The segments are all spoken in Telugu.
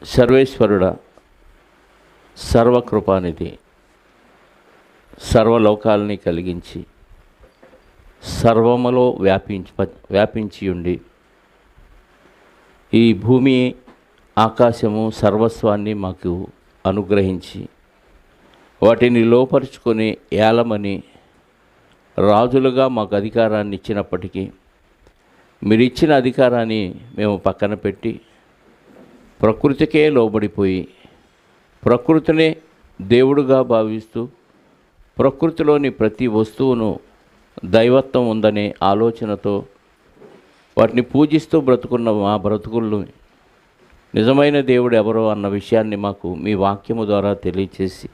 సర్వేశ్వరుడా, సర్వకృపానిధి, సర్వలోకాలని కలిగించి సర్వములో వ్యాపించి ఉండి ఈ భూమి ఆకాశము సర్వస్వాన్ని మాకు అనుగ్రహించి వాటిని లోపరుచుకొని ఏలమని రాజులుగా మాకు అధికారాన్ని ఇచ్చినప్పటికీ మీరు ఇచ్చిన అధికారాన్ని మేము పక్కన పెట్టి ప్రకృతికే లోబడిపోయి ప్రకృతినే దేవుడుగా భావిస్తూ ప్రకృతిలోని ప్రతి వస్తువును దైవత్వం ఉందనే ఆలోచనతో వాటిని పూజిస్తూ బ్రతుకున్న మా బ్రతుకులను నిజమైన దేవుడు ఎవరో అన్న విషయాన్ని మాకు మీ వాక్యము ద్వారా తెలియచేసి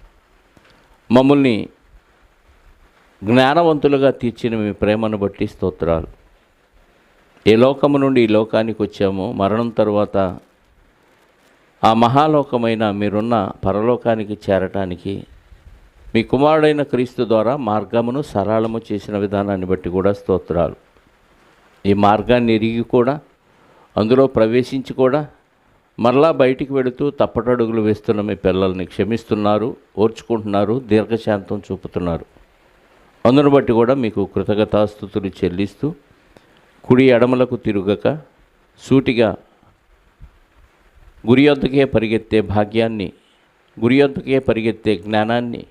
మమ్మల్ని జ్ఞానవంతులుగా తీర్చిన మీ ప్రేమను బట్టి స్తోత్రాలు. ఏ లోకము నుండి ఈ లోకానికి వచ్చామో మరణం తరువాత ఆ మహాలోకమైన మీరున్న పరలోకానికి చేరటానికి మీ కుమారుడైన క్రీస్తు ద్వారా మార్గమును సరళము చేసిన విధానాన్ని బట్టి కూడా స్తోత్రాలు. ఈ మార్గాన్ని ఎరిగి కూడా అందులో ప్రవేశించి కూడా మరలా బయటికి వెళుతూ తప్పటడుగులు వేస్తున్న మీ పిల్లల్ని క్షమిస్తున్నారు, ఓర్చుకుంటున్నారు, దీర్ఘశాంతం చూపుతున్నారు. అందును బట్టి కూడా మీకు కృతజ్ఞతాస్తుతులు చెల్లిస్తూ కుడి ఎడమలకు తిరుగక సూటిగా గురి యొద్దకే పరిగెత్తే భాగ్యాన్ని, గురి యొద్దకే పరిగెత్తే జ్ఞానాన్ని,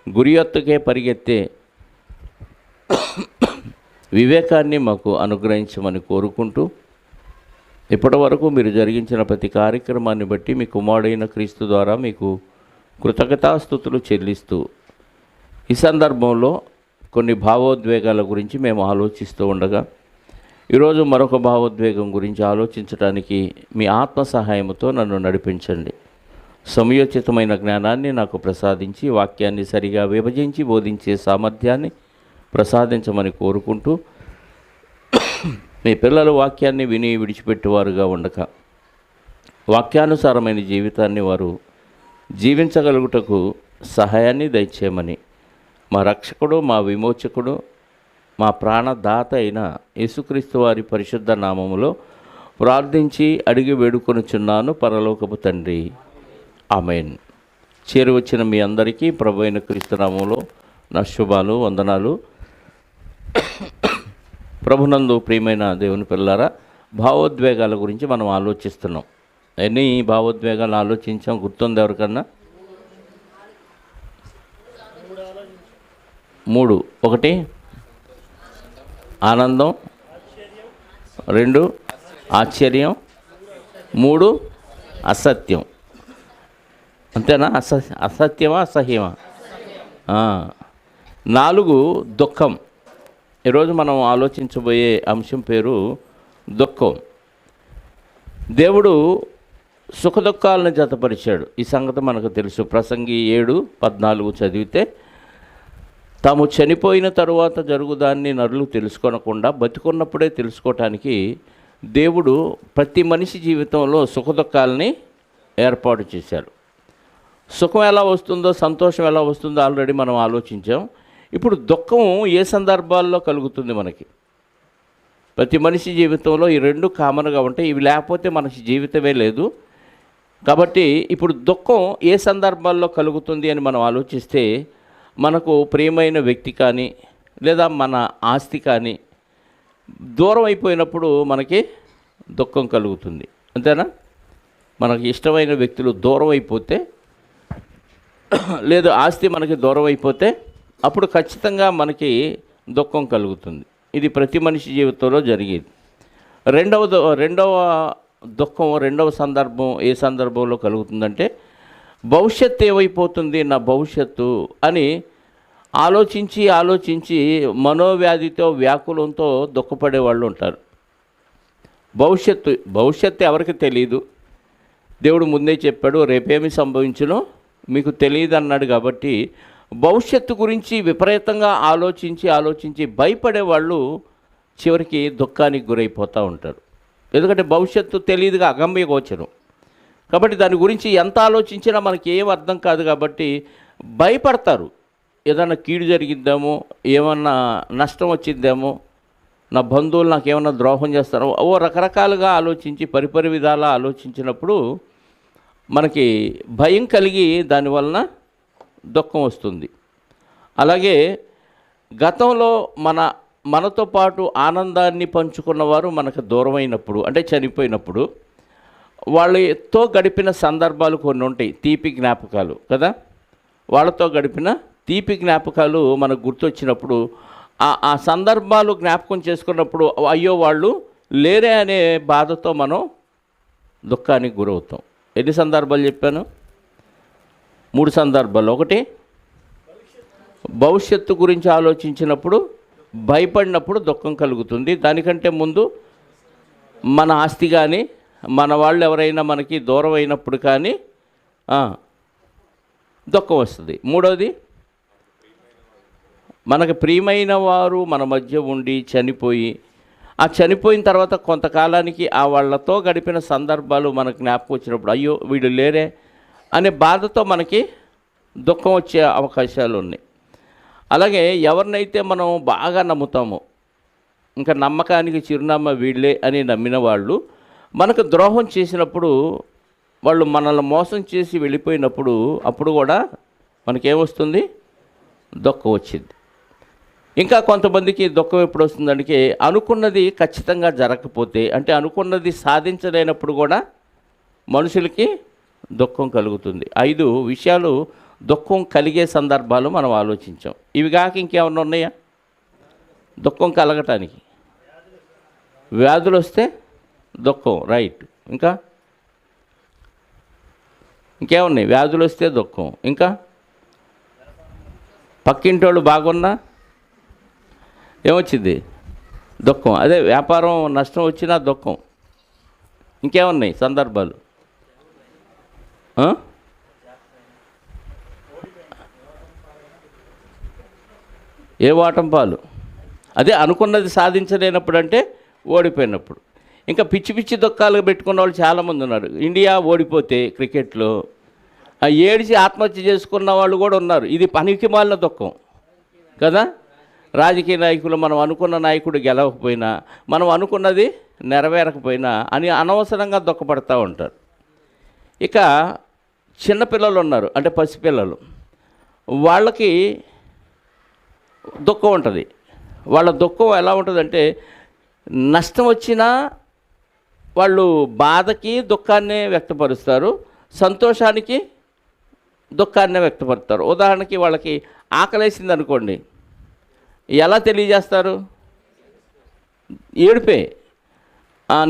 గురి యొద్దకే పరిగెత్తే వివేకాన్ని మాకు అనుగ్రహించమని కోరుకుంటూ ఇప్పటి వరకు మీరు జరిగించిన ప్రతి కార్యక్రమాన్ని బట్టి మీ కుమారుడైన క్రీస్తు ద్వారా మీకు కృతజ్ఞతాస్తుతులు చెల్లిస్తూ ఈ సందర్భంలో కొన్ని భావోద్వేగాల గురించి మేము ఆలోచిస్తూ ఉండగా ఈరోజు మరొక భావోద్వేగం గురించి ఆలోచించడానికి మీ ఆత్మ సహాయంతో నన్ను నడిపించండి. సమయోచితమైన జ్ఞానాన్ని నాకు ప్రసాదించి వాక్యాన్ని సరిగా విభజించి బోధించే సామర్థ్యాన్ని ప్రసాదించమని కోరుకుంటూ మీ పిల్లలు వాక్యాన్ని విని విడిచిపెట్టేవారుగా ఉండక వాక్యానుసారమైన జీవితాన్ని వారు జీవించగలుగుటకు సహాయాన్ని దయచేయమని మా రక్షకుడు, మా విమోచకుడు, మా ప్రాణదాత అయిన యేసుక్రీస్తు వారి పరిశుద్ధ నామములో ప్రార్థించి అడిగి వేడుకొనుచున్నాను పరలోకపు తండ్రి, ఆమేన్. చేరువచ్చిన మీ అందరికీ ప్రభు అయిన క్రీస్తు నామములో నా శుభాలు, వందనాలు. ప్రభునందు ప్రియమైన దేవుని పిల్లారా, భావోద్వేగాల గురించి మనం ఆలోచిస్తున్నాం. ఎన్ని భావోద్వేగాలు ఆలోచించాం గుర్తుంది ఎవరికన్నా? 3. 1 ఆనందం, 2 ఆశ్చర్యం, 3 అసత్యం. అంతేనా? అసత్యమా అసహ్యమా? 4 దుఃఖం. ఈరోజు మనం ఆలోచించబోయే అంశం పేరు దుఃఖం. దేవుడు సుఖదుఖాలను జతపరిచాడు. ఈ సంగతి మనకు తెలుసు. ప్రసంగి 7:14 చదివితే తాము చనిపోయిన తరువాత జరుగుదాన్ని నరులు తెలుసుకొనకుండా బతికున్నప్పుడే తెలుసుకోవటానికి దేవుడు ప్రతి మనిషి జీవితంలో సుఖదుఖాలని ఏర్పాటు చేశాడు. సుఖం ఎలా వస్తుందో, సంతోషం ఎలా వస్తుందో ఆల్రెడీ మనం ఆలోచించాం. ఇప్పుడు దుఃఖం ఏ సందర్భాల్లో కలుగుతుంది మనకి? ప్రతి మనిషి జీవితంలో ఈ 2 కామన్గా ఉంటాయి. ఇవి లేకపోతే మనిషి జీవితమే లేదు. కాబట్టి ఇప్పుడు దుఃఖం ఏ సందర్భాల్లో కలుగుతుంది అని మనం ఆలోచిస్తే మనకు ప్రియమైన వ్యక్తి కానీ లేదా మన ఆస్తి కానీ దూరం అయిపోయినప్పుడు మనకి దుఃఖం కలుగుతుంది. అంతేనా? మనకి ఇష్టమైన వ్యక్తులు దూరం అయిపోతే లేదా ఆస్తి మనకి దూరం అయిపోతే అప్పుడు ఖచ్చితంగా మనకి దుఃఖం కలుగుతుంది. ఇది ప్రతి మనిషి జీవితంలో జరిగేది. రెండవ దుఃఖం, రెండవ సందర్భం ఏ సందర్భంలో కలుగుతుందంటే భవిష్యత్తు ఏమైపోతుంది నా భవిష్యత్తు అని ఆలోచించి మనోవ్యాధితో వ్యాకులంతో దుఃఖపడే వాళ్ళు ఉంటారు. భవిష్యత్తు ఎవరికి తెలియదు. దేవుడు ముందే చెప్పాడు, రేపేమి సంభవించునో మీకు తెలియదు అన్నాడు. కాబట్టి భవిష్యత్తు గురించి విపరీతంగా ఆలోచించి భయపడే వాళ్ళు చివరికి దుఃఖానికి గురైపోతూ ఉంటారు. ఎందుకంటే భవిష్యత్తు తెలియదుగా, అగమ్య గోచరం. కాబట్టి దాని గురించి ఎంత ఆలోచించినా మనకి ఏం అర్థం కాదు. కాబట్టి భయపడతారు. ఏదన్నా కీడు జరిగిద్దామో, ఏమన్నా నష్టం వచ్చిద్దామో, నా బంధువులు నాకు ఏమన్నా ద్రోహం చేస్తారో, రకరకాలుగా ఆలోచించి పరిపరి విధాలా ఆలోచించినప్పుడు మనకి భయం కలిగి దానివలన దుఃఖం వస్తుంది. అలాగే గతంలో మనతో పాటు ఆనందాన్ని పంచుకున్నవారు మనకు దూరమైనప్పుడు, అంటే చనిపోయినప్పుడు వాళ్ళతో గడిపిన సందర్భాలు కొన్ని ఉంటాయి, తీపి జ్ఞాపకాలు కదా. వాళ్ళతో గడిపిన తీపి జ్ఞాపకాలు మనకు గుర్తొచ్చినప్పుడు ఆ సందర్భాలు జ్ఞాపకం చేసుకున్నప్పుడు అయ్యో వాళ్ళు లేరే అనే బాధతో మనం దుఃఖానికి గురవుతాం. ఎన్ని సందర్భాలు చెప్పాను? 3 సందర్భాలు. ఒకటి, భవిష్యత్తు గురించి ఆలోచించినప్పుడు భయపడినప్పుడు దుఃఖం కలుగుతుంది. దానికంటే ముందు మన ఆస్తి కానీ మన వాళ్ళు ఎవరైనా మనకి దూరం అయినప్పుడు కానీ దుఃఖం వస్తుంది. మూడవది, మనకు ప్రియమైన వారు మన మధ్య ఉండి చనిపోయి ఆ చనిపోయిన తర్వాత కొంతకాలానికి ఆ వాళ్ళతో గడిపిన సందర్భాలు మనకు జ్ఞాపకం వచ్చినప్పుడు అయ్యో వీళ్ళు లేరే అనే బాధతో మనకి దుఃఖం వచ్చే అవకాశాలు ఉన్నాయి. అలాగే ఎవరినైతే మనం బాగా నమ్ముతామో, ఇంకా నమ్మకానికి చిరునామా వీళ్ళే అని నమ్మిన వాళ్ళు మనకు ద్రోహం చేసినప్పుడు, వాళ్ళు మనల్ని మోసం చేసి వెళ్ళిపోయినప్పుడు అప్పుడు కూడా మనకేమొస్తుంది? దుఃఖం వచ్చింది. ఇంకా కొంతమందికి దుఃఖం ఎప్పుడు వస్తుందంటే అనుకున్నది ఖచ్చితంగా జరగకపోతే, అంటే అనుకున్నది సాధించలేనప్పుడు కూడా మనుషులకి దుఃఖం కలుగుతుంది. 5 విషయాలు దుఃఖం కలిగే సందర్భాలు మనం ఆలోచించాం. ఇవి కాక ఇంకేమన్నా ఉన్నాయా దుఃఖం కలగటానికి? వ్యాధులు వస్తే దుఃఖం, రైట్. ఇంకేమున్నాయి? వ్యాధులు వస్తే దుఃఖం. ఇంకా పక్కింటోళ్ళు బాగున్నా ఏమొచ్చింది? దుఃఖం. అదే వ్యాపారం నష్టం వచ్చినా దుఃఖం. ఇంకేమున్నాయి సందర్భాలు? ఏ ఓటం పాలు? అదే అనుకున్నది సాధించలేనప్పుడు, అంటే ఓడిపోయినప్పుడు. ఇంకా పిచ్చి పిచ్చి దుఃఖాలు పెట్టుకున్న వాళ్ళు చాలామంది ఉన్నారు. ఇండియా ఓడిపోతే క్రికెట్లో ఏడిచి ఆత్మహత్య చేసుకున్న వాళ్ళు కూడా ఉన్నారు. ఇది పనికి మాలిన దుఃఖం కదా. రాజకీయ నాయకులు మనం అనుకున్న నాయకుడు గెలవకపోయినా, మనం అనుకున్నది నెరవేరకపోయినా అని అనవసరంగా దుఃఖపడుతూ ఉంటారు. ఇక చిన్నపిల్లలు ఉన్నారు, అంటే పసిపిల్లలు, వాళ్ళకి దుఃఖం ఉంటుంది. వాళ్ళ దుఃఖం ఎలా ఉంటుందంటే, నష్టం వచ్చినా వాళ్ళు బాధకి దుఃఖాన్నే వ్యక్తపరుస్తారు, సంతోషానికి దుఃఖాన్నే వ్యక్తపరుస్తారు. ఉదాహరణకి వాళ్ళకి ఆకలేసింది అనుకోండి, ఎలా తెలియజేస్తారు? ఏడుపే.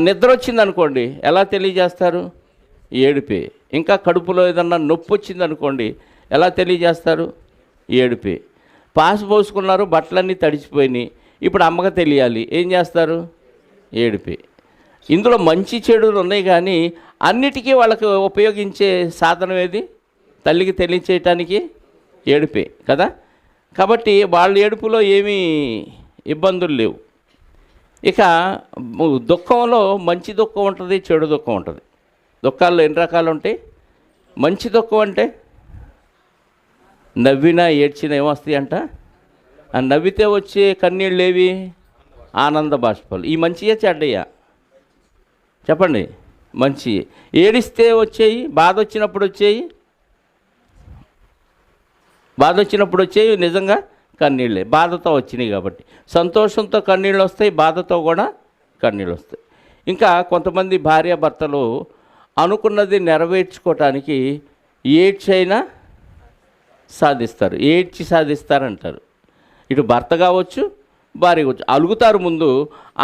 నిద్ర వచ్చింది అనుకోండి, ఎలా తెలియజేస్తారు? ఏడుపే. ఇంకా కడుపులో ఏదన్నా నొప్పి వచ్చింది అనుకోండి, ఎలా తెలియజేస్తారు? ఏడుపే. పాసు పోసుకున్నారు, బట్టలన్నీ తడిచిపోయినాయి, ఇప్పుడు అమ్మకి తెలియాలి, ఏం చేస్తారు? ఏడుపే. ఇందులో మంచి చెడులు ఉన్నాయి, కానీ అన్నిటికీ వాళ్ళకి ఉపయోగించే సాధనం ఏది? తల్లికి తెలియచేయటానికి ఏడుపే కదా. కాబట్టి వాళ్ళ ఏడుపులో ఏమీ ఇబ్బందులు లేవు. ఇక దుఃఖంలో మంచి దుఃఖం ఉంటుంది, చెడు దుఃఖం ఉంటుంది. దుఃఖాల్లో ఎన్ని రకాలు ఉంటాయి? మంచి దుఃఖం అంటే నవ్వినా ఏడ్చినా ఏమొస్తాయి అంట? నవ్వితే వచ్చే కన్నీళ్ళు ఏవి? ఆనంద బాష్పాలు. ఈ మంచియా చెడ్డయ్యా చెప్పండి? మంచి. ఏడిస్తే వచ్చేయి, బాధ వచ్చినప్పుడు వచ్చేయి నిజంగా కన్నీళ్ళే, బాధతో వచ్చినాయి కాబట్టి. సంతోషంతో కన్నీళ్ళు వస్తాయి, బాధతో కూడా కన్నీళ్ళు వస్తాయి. ఇంకా కొంతమంది భార్యాభర్తలు అనుకున్నది నెరవేర్చుకోవటానికి ఏడ్చైనా సాధిస్తారు, ఏడ్చి సాధిస్తారంటారు. ఇటు భర్త కావచ్చు, భార్య కావచ్చు, అలుగుతారు. ముందు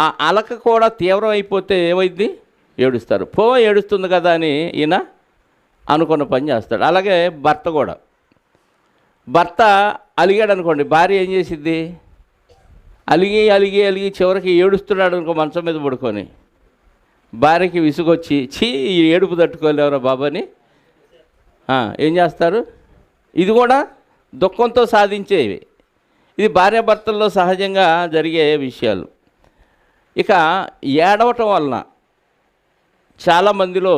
ఆ అలక కూడా తీవ్రం అయిపోతే ఏమైంది? ఏడుస్తారు. ఏడుస్తుంది కదా అని ఈయన అనుకున్న పని చేస్తాడు. అలాగే భర్త కూడా, భర్త అలిగాడు అనుకోండి, భార్య ఏం చేసిద్ది? అలిగి చివరికి ఏడుస్తున్నాడు అనుకో మంచం మీద పడుకొని, భార్యకి విసుగొచ్చి చీ ఈ ఏడుపు తట్టుకోలేవరా బాబాని ఏం చేస్తారు? ఇది కూడా దుఃఖంతో సాధించేవి. ఇది భార్యాభర్తల్లో సహజంగా జరిగే విషయాలు. ఇక ఏడవటం వలన చాలామందిలో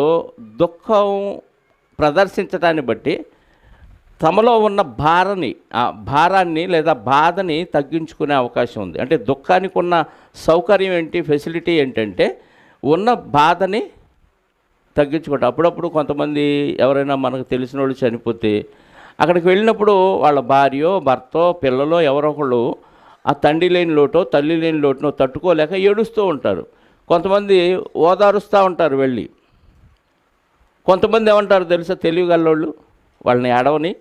దుఃఖం ప్రదర్శించటాన్ని బట్టి తమలో ఉన్న భారాన్ని లేదా బాధని తగ్గించుకునే అవకాశం ఉంది. అంటే దుఃఖానికి ఉన్న సౌకర్యం ఏంటి, ఫెసిలిటీ ఏంటంటే ఉన్న బాధని తగ్గించుకుంటారు. అప్పుడప్పుడు కొంతమంది ఎవరైనా మనకు తెలిసిన వాళ్ళు చనిపోతే అక్కడికి వెళ్ళినప్పుడు వాళ్ళ భార్యో భర్తో పిల్లలో ఎవరో ఒకళ్ళు ఆ తండ్రి లేని లోటో తల్లి లేని లోటునో తట్టుకోలేక ఏడుస్తూ ఉంటారు. కొంతమంది ఓదారుస్తూ ఉంటారు వెళ్ళి. కొంతమంది ఏమంటారు తెలుసా, తెలివిగల్లోళ్ళు వాళ్ళని ఏడవని,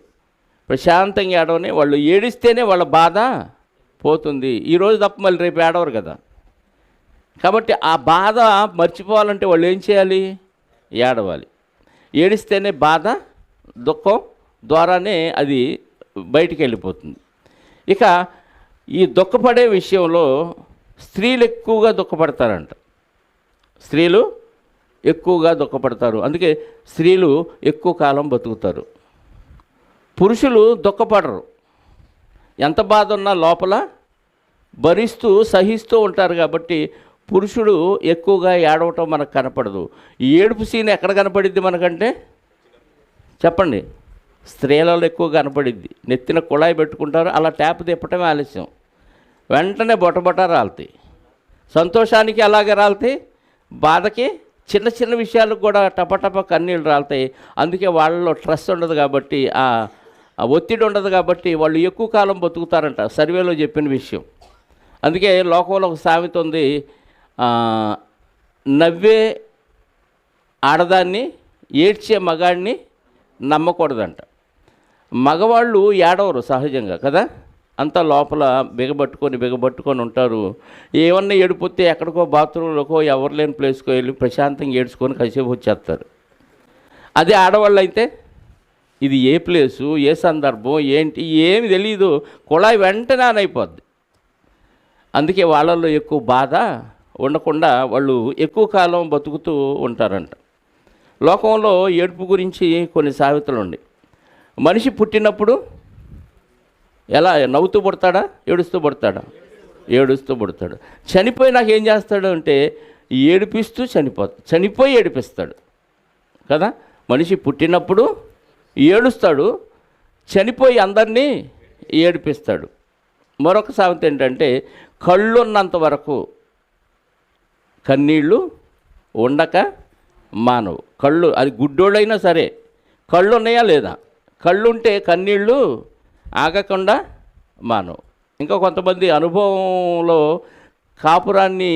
ప్రశాంతంగా ఏడవని, వాళ్ళు ఏడిస్తేనే వాళ్ళ బాధ పోతుంది. ఈరోజు తప్ప మళ్ళీ రేపు ఏడవరు కదా. కాబట్టి ఆ బాధ మర్చిపోవాలంటే వాళ్ళు ఏం చేయాలి? ఏడవాలి. ఏడిస్తేనే బాధ, దుఃఖం ద్వారానే అది బయటికి వెళ్ళిపోతుంది. ఇక ఈ దుఃఖపడే విషయంలో స్త్రీలు ఎక్కువగా దుఃఖపడతారంట. స్త్రీలు ఎక్కువగా దుఃఖపడతారు. అందుకే స్త్రీలు ఎక్కువ కాలం బతుకుతారు. పురుషులు దుఃఖపడరు. ఎంత బాధ ఉన్నా లోపల భరిస్తూ సహిస్తూ ఉంటారు. కాబట్టి పురుషుడు ఎక్కువగా ఏడవటం మనకు కనపడదు. ఈ ఏడుపు సీన్ ఎక్కడ కనపడిద్ది మనకంటే చెప్పండి? స్త్రీలలో ఎక్కువ కనపడిద్ది. నెత్తిన కుళాయి పెట్టుకుంటారు, అలా ట్యాప్ తిప్పటమే ఆలస్యం, వెంటనే బొటబొట రాలుతాయి. సంతోషానికి అలాగే రాలుతాయి, బాధకి చిన్న చిన్న విషయాలకు కూడా టపటప కన్నీళ్ళు రాలుతాయి. అందుకే వాళ్ళలో స్ట్రెస్ ఉండదు కాబట్టి, ఆ ఒత్తిడి ఉండదు కాబట్టి వాళ్ళు ఎక్కువ కాలం బతుకుతారంట, సర్వేలో చెప్పిన విషయం. అందుకే లోకంలో ఒక సామెత ఉంది, నవ్వే ఆడదాన్ని ఏడ్చే మగాడిని నమ్మకూడదంట. మగవాళ్ళు ఏడవరు సహజంగా కదా, అంతా లోపల బిగబట్టుకొని ఉంటారు. ఏమన్నా ఏడిపోతే ఎక్కడికో బాత్రూంలోకో ఎవరు లేని ప్లేస్కో వెళ్ళి ప్రశాంతంగా ఏడ్చుకొని కాసేపు వచ్చేస్తారు. అదే ఆడవాళ్ళు అయితే ఇది ఏ ప్లేసు, ఏ సందర్భం, ఏంటి ఏమి తెలియదు, కుళాయి వెంటనే ఆన్ అయిపోద్ది. అందుకే వాళ్ళల్లో ఎక్కువ బాధ ఉండకుండా వాళ్ళు ఎక్కువ కాలం బతుకుతూ ఉంటారంట. లోకంలో ఏడుపు గురించి కొన్ని సామెతలు ఉన్నాయి. మనిషి పుట్టినప్పుడు ఎలా నవ్వుతూ పుడతాడా, ఏడుస్తూ పుడతాడా? ఏడుస్తూ పుడతాడు. చనిపోయినాక ఏం చేస్తాడు అంటే చనిపోయి ఏడిపిస్తాడు కదా. మనిషి పుట్టినప్పుడు ఏడుస్తాడు, చనిపోయి అందరినీ ఏడిపిస్తాడు. మరొక సామెత ఏంటంటే, కళ్ళున్నంత వరకు కన్నీళ్ళు ఉండక మానవు. కళ్ళు, అది గుడ్డోళ్ళైనా సరే కళ్ళు ఉన్నాయా లేదా? కళ్ళుంటే కన్నీళ్ళు ఆగకుండా మానవు. ఇంకా కొంతమంది అనుభవంలో కాపురాన్ని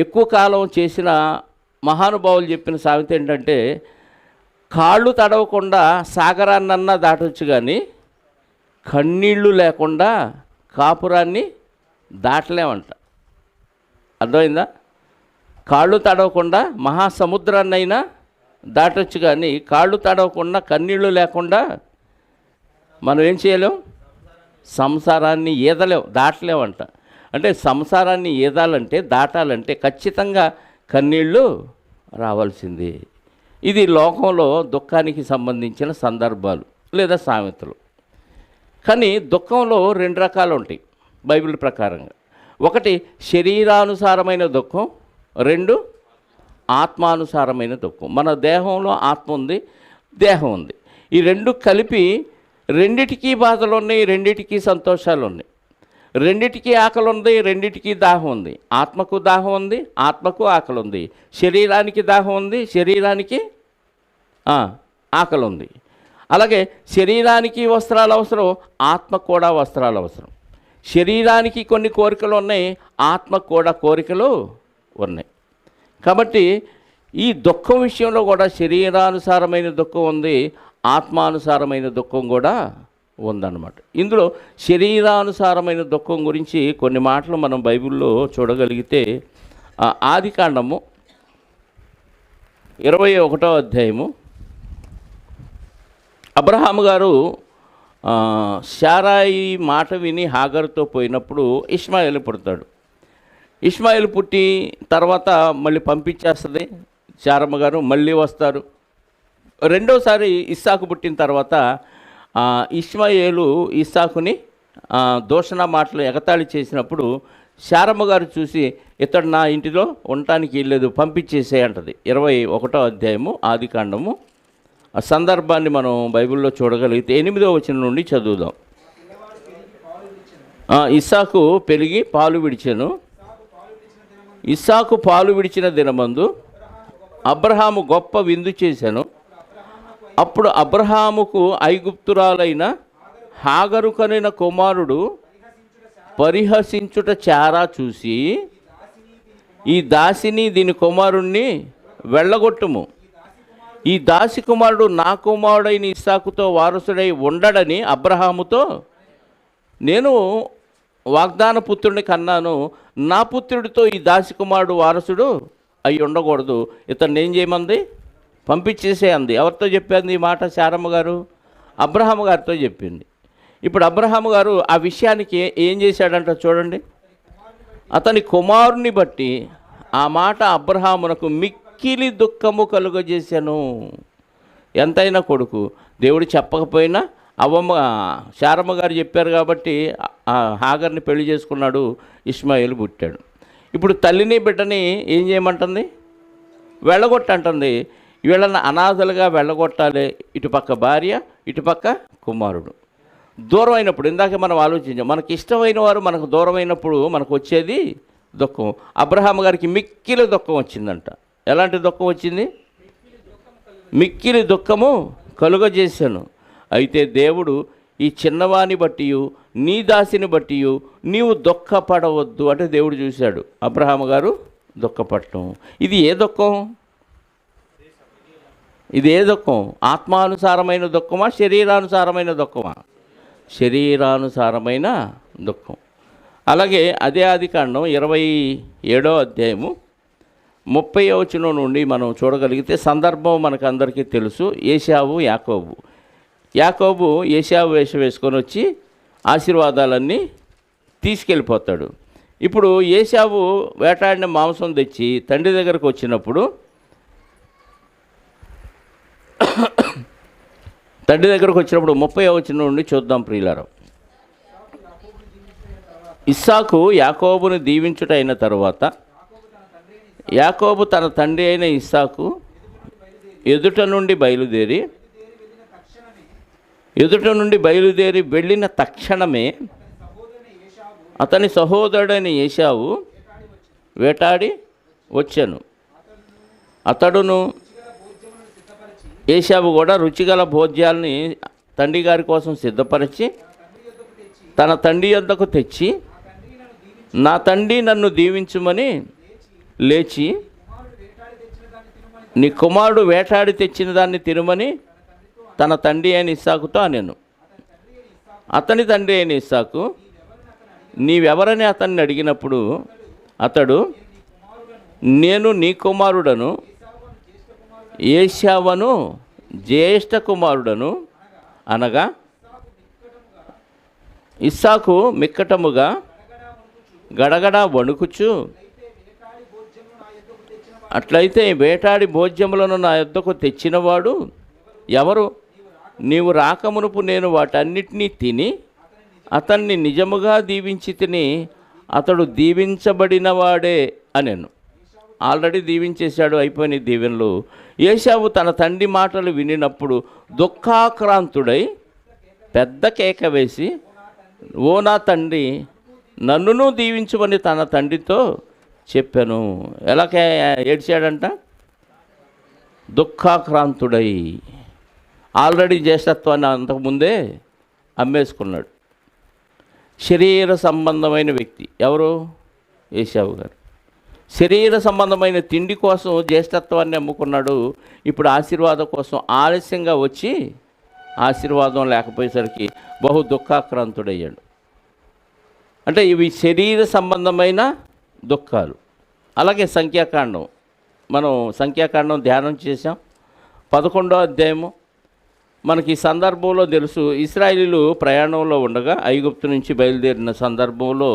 ఎక్కువ కాలం చేసిన మహానుభావులు చెప్పిన సామెత ఏంటంటే, కాళ్ళు తడవకుండా సాగరాన్నన్నా దాటొచ్చు కానీ కన్నీళ్ళు లేకుండా కాపురాన్ని దాటలేమంట. అర్థమైందా? కాళ్ళు తడవకుండా మహాసముద్రాన్నైనా దాటొచ్చు కానీ కాళ్ళు తడవకుండా కన్నీళ్ళు లేకుండా మనం ఏం చేయలేం? సంసారాన్ని ఈదలేం, దాటలేమంట. అంటే సంసారాన్ని ఈదాలంటే, దాటాలంటే ఖచ్చితంగా కన్నీళ్ళు రావాల్సిందే. ఇది లోకంలో దుఃఖానికి సంబంధించిన సందర్భాలు లేదా సామెతలు. కానీ దుఃఖంలో రెండు రకాలు ఉంటాయి బైబిల్ ప్రకారంగా. ఒకటి శరీరానుసారమైన దుఃఖం, రెండు ఆత్మానుసారమైన దుఃఖం. మన దేహంలో ఆత్మ ఉంది, దేహం ఉంది. ఈ రెండు కలిపి రెండిటికీ బాధలు ఉన్నాయి, రెండిటికీ సంతోషాలు ఉన్నాయి, రెండిటికీ ఆకలి ఉంది, రెండిటికీ దాహం ఉంది. ఆత్మకు దాహం ఉంది, ఆత్మకు ఆకలి ఉంది. శరీరానికి దాహం ఉంది, శరీరానికి ఆకలి ఉంది. అలాగే శరీరానికి వస్త్రాలు అవసరం, ఆత్మకు కూడా వస్త్రాలు అవసరం. శరీరానికి కొన్ని కోరికలు ఉన్నాయి, ఆత్మకు కూడా కోరికలు ఉన్నాయి. కాబట్టి ఈ దుఃఖం విషయంలో కూడా శరీరానుసారమైన దుఃఖం ఉంది, ఆత్మానుసారమైన దుఃఖం కూడా ఉందన్నమాట. ఇందులో శరీరానుసారమైన దుఃఖం గురించి కొన్ని మాటలు మనం బైబిల్లో చూడగలిగితే, ఆదికాండము 21వ అధ్యాయము. అబ్రహాము గారు శారాయి మాట విని హాగరుతో పోయినప్పుడు ఇష్మాయేలు పుడతాడు. ఇష్మాయేలు పుట్టి తర్వాత మళ్ళీ పంపించేస్తుంది శారమ్మ గారు, మళ్ళీ వస్తారు. రెండోసారి ఇస్సాకు పుట్టిన తర్వాత ఇష్మాయేలు ఇస్సాకుని దూషణ మాటలు ఎగతాళి చేసినప్పుడు శారమ్మ గారు చూసి, ఇతడు నా ఇంటిలో ఉండటానికి వెళ్ళలేదు, పంపించేసే అంటది. 21వ అధ్యాయము ఆదికాండము. ఆ సందర్భాన్ని మనం బైబిల్లో చూడగలిగితే 8వ వచనం నుండి చదువుదాం. ఇస్సాకు పెరిగి పాలు విడిచెను. ఇస్సాకు పాలు విడిచిన దినమందు అబ్రహాము గొప్ప విందు చేశాను. అప్పుడు అబ్రహాముకు ఐగుప్తురాలైన హాగరు కనిన కుమారుడు పరిహసించుట చారా చూసి, ఈ దాసిని దీని కుమారుణ్ణి వెళ్ళగొట్టుము. ఈ దాసి కుమారుడు నా కుమారుడైన ఇస్సాకుతో వారసుడై ఉండడని అబ్రహాముతో నేను వాగ్దాన పుత్రుడిని కన్నాను. నా పుత్రుడితో ఈ దాసి కుమారుడు వారసుడు అయి ఉండకూడదు. ఇతన్ని ఏం చేయమంది? పంపించేసే అంది. ఎవరితో చెప్పింది ఈ మాట? శారమ్మ గారు అబ్రహాము గారితో చెప్పింది. ఇప్పుడు అబ్రహాము గారు ఆ విషయానికి ఏం చేశాడంట చూడండి. అతని కుమారుని బట్టి ఆ మాట అబ్రహామునకు మిక్కిలి దుఃఖము కలుగజేశాను. ఎంతైనా కొడుకు దేవుడు చెప్పకపోయినా శారమ్మ గారు చెప్పారు కాబట్టి హాగర్ని పెళ్లి చేసుకున్నాడు. ఇష్మాయేలు పుట్టాడు. ఇప్పుడు తల్లిని బిడ్డని ఏం చేయమంటుంది? వెళ్ళగొట్టంటుంది. వీళ్ళని అనాథలుగా వెళ్ళగొట్టాలి. ఇటుపక్క భార్య, ఇటుపక్క కుమారుడు. దూరం అయినప్పుడు ఇందాక మనం ఆలోచించాం, మనకి ఇష్టమైన వారు మనకు దూరమైనప్పుడు మనకు వచ్చేది దుఃఖం. అబ్రహాం గారికి మిక్కిలి దుఃఖం వచ్చిందంట. ఎలాంటి దుఃఖం వచ్చింది? మిక్కిలి దుఃఖము కలుగజేశాను. అయితే దేవుడు ఈ చిన్నవాని బట్టి నీ దాసిని బట్టి నీవు దుఃఖపడవద్దు అంటే దేవుడు చూశాడు. అబ్రహాం గారు దుఃఖపడటం. ఇది ఏ దుఃఖం? ఇది ఏ దుఃఖం? ఆత్మానుసారమైన దుఃఖమా, శరీరానుసారమైన దుఃఖమా? శరీరానుసారమైన దుఃఖం. అలాగే అదే ఆదికాండం 27వ అధ్యాయము 30వ వచనం నుండి మనం చూడగలిగితే సందర్భం మనకు అందరికీ తెలుసు. ఏశావు యాకోబు ఏశావు వేషం వేసుకొని వచ్చి ఆశీర్వాదాలన్నీ తీసుకెళ్ళిపోతాడు. ఇప్పుడు ఏశావు వేటాడిన మాంసం తెచ్చి తండ్రి దగ్గరకు వచ్చినప్పుడు తండ్రి దగ్గరకు వచ్చినప్పుడు 30వ వచనం నుండి చూద్దాం ప్రియులారా. ఇస్సాకు యాకోబును దీవించుట అయిన తరువాత యాకోబు తన తండ్రి అయిన ఇస్సాకు ఎదుట నుండి బయలుదేరి వెళ్ళిన తక్షణమే అతని సహోదరుడైన ఏశావు వేటాడి వచ్చాను. అతడును ఏశావు కూడా రుచిగల భోజ్యాల్ని తండ్రి గారి కోసం సిద్ధపరిచి తన తండ్రి యొద్దకు తెచ్చి, నా తండ్రి నన్ను దీవించుమని లేచి, నీ కుమారుడు వేటాడి తెచ్చిన దాన్ని తినమని తన తండ్రి అయిన ఇస్సాకుతో అనెను. అతని తండ్రి అయిన ఇస్సాకు నీవెవరని అతన్ని అడిగినప్పుడు అతడు, నేను నీ కుమారుడను ఏశావను జ్యేష్ఠ కుమారుడను అనగా, ఇస్సాకు మిక్కటముగా గడగడ వణుకుచు, అట్లయితే వేటాడి భోజ్యములను నా యొద్దకు తెచ్చినవాడు ఎవరు? నీవు రాకమునుపు నేను వాటన్నిటినీ తిని అతన్ని నిజముగా దీవించి తిని అతడు దీవించబడినవాడే అనెను. ఆల్రెడీ దీవించేశాడు, అయిపోయిన దీవెనలు. ఏశావు తన తండ్రి మాటలు వినినప్పుడు దుఃఖాక్రాంతుడై పెద్ద కేక వేసి, ఓ నా తండ్రి, నన్నును దీవించమని తన తండ్రితో చెప్పాను. ఎలా ఏడ్చాడంట? దుఃఖాక్రాంతుడై. ఆల్రెడీ జ్యేష్ఠత్వాన్ని అంతకుముందే అమ్మేసుకున్నాడు. శరీర సంబంధమైన వ్యక్తి ఎవరు? ఏశావు గారు. శరీర సంబంధమైన తిండి కోసం జ్యేష్ఠత్వాన్ని అమ్ముకున్నాడు. ఇప్పుడు ఆశీర్వాదం కోసం ఆలస్యంగా వచ్చి ఆశీర్వాదం లేకపోయేసరికి బహు దుఃఖాక్రాంతుడయ్యాడు. అంటే ఇవి శరీర సంబంధమైన దుఃఖాలు. అలాగే సంఖ్యాకాండం, మనం సంఖ్యాకాండం ధ్యానం చేసాం. 11వ అధ్యాయము. మనకి ఈ సందర్భంలో తెలుసు, ఇశ్రాయేలీయులు ప్రయాణంలో ఉండగా ఐగుప్తు నుంచి బయలుదేరిన సందర్భంలో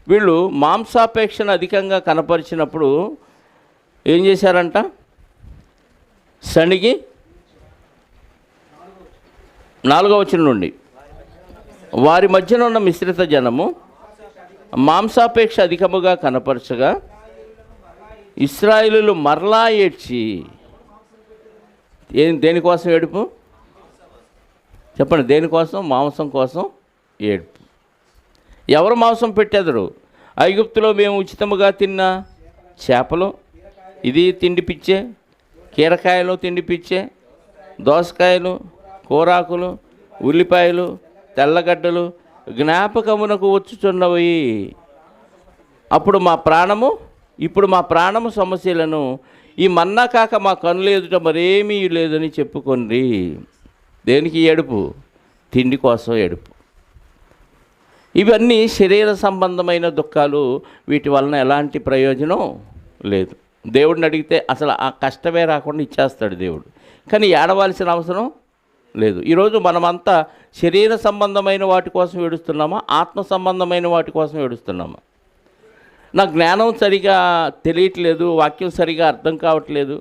వీళ్ళు మాంసాపేక్షను అధికంగా కనపరిచినప్పుడు ఏం చేశారంట? సణిగి 4వ వచనం నుండి, వారి మధ్యన ఉన్న మిశ్రిత జనము మాంసాపేక్ష అధికముగా కనపరచగా ఇశ్రాయేలీయులు మరలా ఏడ్చి, దేనికోసం ఏడుపు చెప్పండి? దేనికోసం? మాంసం కోసం ఏడుపు. ఎవరు మాంసం పెట్టెదరు? ఐగుప్తులో మేము ఉచితముగా తిన్న చేపలు, ఇది తిండి పిచ్చే కీరకాయలు తిండి పిచ్చే, దోసకాయలు, కూరాకులు, ఉల్లిపాయలు, తెల్లగడ్డలు జ్ఞాపకమునకు వచ్చుచున్నవి. ఇప్పుడు మా ప్రాణము సమస్యలను ఈ మన్నా కాక మా కనులు ఎదుట మరేమీ లేదని చెప్పుకోండి. దేనికి ఏడుపు? తిండి కోసం ఏడుపు. ఇవన్నీ శరీర సంబంధమైన దుఃఖాలు. వీటి వలన ఎలాంటి ప్రయోజనం లేదు. దేవుడిని అడిగితే అసలు ఆ కష్టమే రాకుండా ఇచ్చేస్తాడు దేవుడు. కానీ ఏడవలసిన అవసరం లేదు. ఈరోజు మనమంతా శరీర సంబంధమైన వాటి కోసం ఏడుస్తున్నామా, ఆత్మ సంబంధమైన వాటి కోసం ఏడుస్తున్నామా? నా జ్ఞానం సరిగా తెలియట్లేదు, వాక్యం సరిగా అర్థం కావట్లేదు,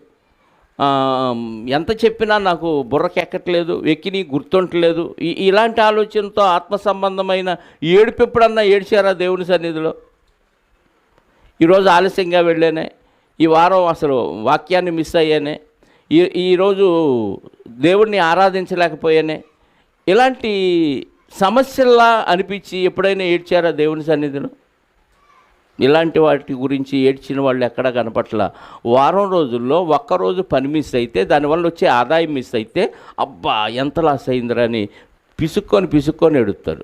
ఎంత చెప్పినా నాకు బుర్రకెక్కట్లేదు, ఎక్కిని గుర్తుంటలేదు. ఇలాంటి ఆలోచనతో ఆత్మ సంబంధమైన ఏడుపు ఎప్పుడన్నా ఏడ్చారా దేవుని సన్నిధిలో? ఈరోజు ఆలస్యంగా వెళ్ళానే, ఈ వారం అసలు వాక్యాన్ని మిస్ అయ్యానే, ఈరోజు దేవుడిని ఆరాధించలేకపోయానే, ఇలాంటి సమస్యల్లా అనిపించి ఎప్పుడైనా ఏడ్చారా దేవుని సన్నిధిలో? ఇలాంటి వాటి గురించి ఏడ్చిన వాళ్ళు ఎక్కడా కనపట్ల. వారం రోజుల్లో ఒక్కరోజు పని మిస్ అయితే దానివల్ల వచ్చే ఆదాయం మిస్ అయితే అబ్బా ఎంత లాస్ అయిందిరా అని పిసుక్కొని ఎడుతారు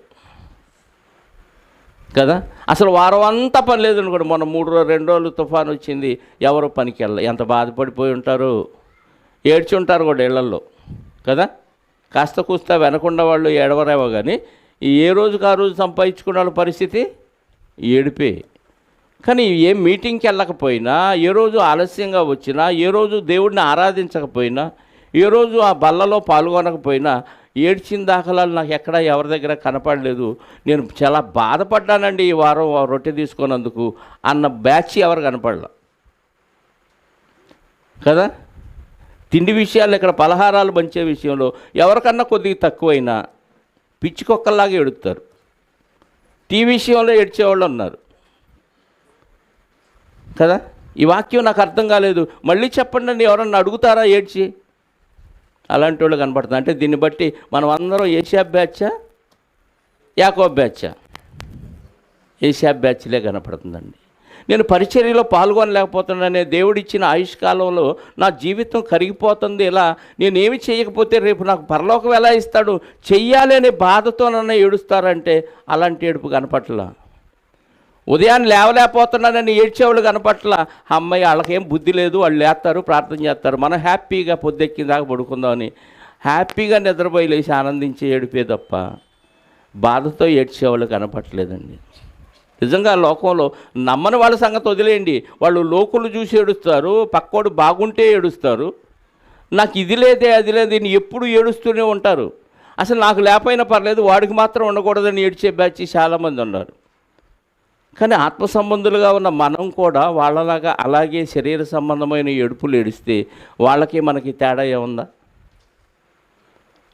కదా. అసలు వారం అంతా పని లేదనుకోండి, మొన్న 2 రోజులు తుఫాను వచ్చింది, ఎవరో పనికి వెళ్ళాలి, ఎంత బాధపడిపోయి ఉంటారు, ఏడ్చి ఉంటారు కూడా ఇళ్లల్లో కదా. కాస్త కూస్తా వెనకుండా వాళ్ళు ఏడవరేమో, కానీ ఏ రోజుకి ఆ రోజు సంపాదించుకున్న వాళ్ళ పరిస్థితి ఏడిపే. కానీ ఏ మీటింగ్కి వెళ్ళకపోయినా, ఏ రోజు ఆలస్యంగా వచ్చినా, ఏ రోజు దేవుడిని ఆరాధించకపోయినా, ఏ రోజు ఆ బల్లలో పాల్గొనకపోయినా ఏడ్చిన దాఖలాలు నాకు ఎక్కడ ఎవరి దగ్గర కనపడలేదు. నేను చాలా బాధపడ్డానండి ఈ వారం రొట్టె తీసుకున్నందుకు అన్న బ్యాచ్ ఎవరు కనపడలే కదా. తిండి విషయాలు, ఇక్కడ పలహారాలు పంచే విషయంలో ఎవరికన్నా కొద్దిగా తక్కువైనా పిచ్చికొక్కల్లాగా ఏడుస్తారు. టీ విషయంలో ఏడ్చేవాళ్ళు ఉన్నారు కదా. ఈ వాక్యం నాకు అర్థం కాలేదు, మళ్ళీ చెప్పండి అని ఎవరన్నా అడుగుతారా ఏడ్చి? అలాంటి వాళ్ళు కనపడుతుంది. అంటే దీన్ని బట్టి మనం అందరం ఏషియా బ్యాచా, యాకోబ్ బ్యాచా? ఏషియా బ్యాచ్లే కనపడుతుందండి. నేను పరిచర్యలో పాల్గొనలేకపోతున్నానే, దేవుడిచ్చిన ఆయుష్కాలంలో నా జీవితం కరిగిపోతుంది, ఇలా నేనేమి చేయకపోతే రేపు నాకు పరలోకం ఎలా ఇస్తాడు, చెయ్యాలి అనే బాధతో నన్ను ఏడుస్తారంటే అలాంటి ఏడుపు కనపట్ల. ఉదయాన్ని లేవలేకపోతున్నానని ఏడ్చేవాళ్ళు కనపట్ల. అమ్మాయి వాళ్ళకేం బుద్ధి లేదు, వాళ్ళు లేస్తారు, ప్రార్థన చేస్తారు, మనం హ్యాపీగా పొద్దెక్కిన దాకా పడుకుందామని హ్యాపీగా నిద్రపోయి లేచి ఆనందించి ఏడిపే తప్ప బాధతో ఏడ్చేవాళ్ళు కనపట్లేదండి. నిజంగా లోకంలో నమ్మని వాళ్ళ సంగతి వదిలేయండి, వాళ్ళు లోకులు చూసి ఏడుస్తారు, పక్కోడు బాగుంటే ఏడుస్తారు, నాకు ఇది లేదే అది లేదు అని ఎప్పుడు ఏడుస్తూనే ఉంటారు. అసలు నాకు లేకపోయినా పర్లేదు, వాడికి మాత్రం ఉండకూడదని ఏడ్చే బ్యాచ్ చాలామంది ఉన్నారు. కానీ ఆత్మ సంబంధులుగా ఉన్న మనం కూడా వాళ్ళలాగా అలాగే శరీర సంబంధమైన ఏడుపులు ఏడిస్తే వాళ్ళకి మనకి తేడా ఏముందా?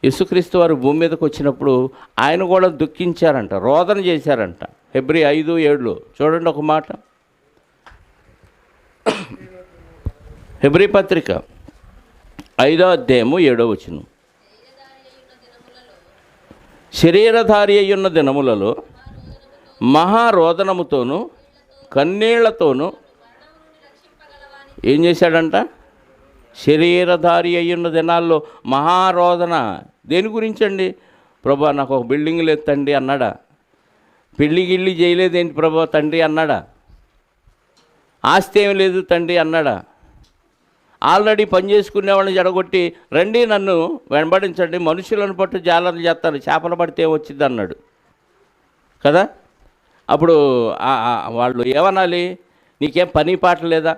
యేసుక్రీస్తు వారు భూమి మీదకి వచ్చినప్పుడు ఆయన కూడా దుఃఖించారంట, రోదన చేశారంట. హెబ్రీ 5:7 చూడండి ఒక మాట. హెబ్రీ పత్రిక 5:7 శరీరధారి అయ్యున్న దినములలో మహారోదనముతోనూ కన్నీళ్లతోనూ ఏం చేశాడంట? శరీరధారి అయ్యున్న దినాల్లో మహారోదన. దేని గురించండి? ప్రభా నాకు ఒక బిల్డింగ్ లేదు తండ్రి అన్నాడా? పెళ్ళి గిళ్ళి చేయలేదేంటి ప్రభా తండ్రి అన్నాడా? ఆస్తి ఏమి లేదు తండ్రి అన్నాడా? ఆల్రెడీ పని చేసుకునే వాళ్ళని జడగొట్టి రండి నన్ను వెంబడించండి, మనుషులను పట్టు జాలర్లు చేస్తాను, చేపలు పడితే వచ్చింది అన్నాడు కదా. అప్పుడు వాళ్ళు ఏమనాలి? నీకేం పని పాట లేదా?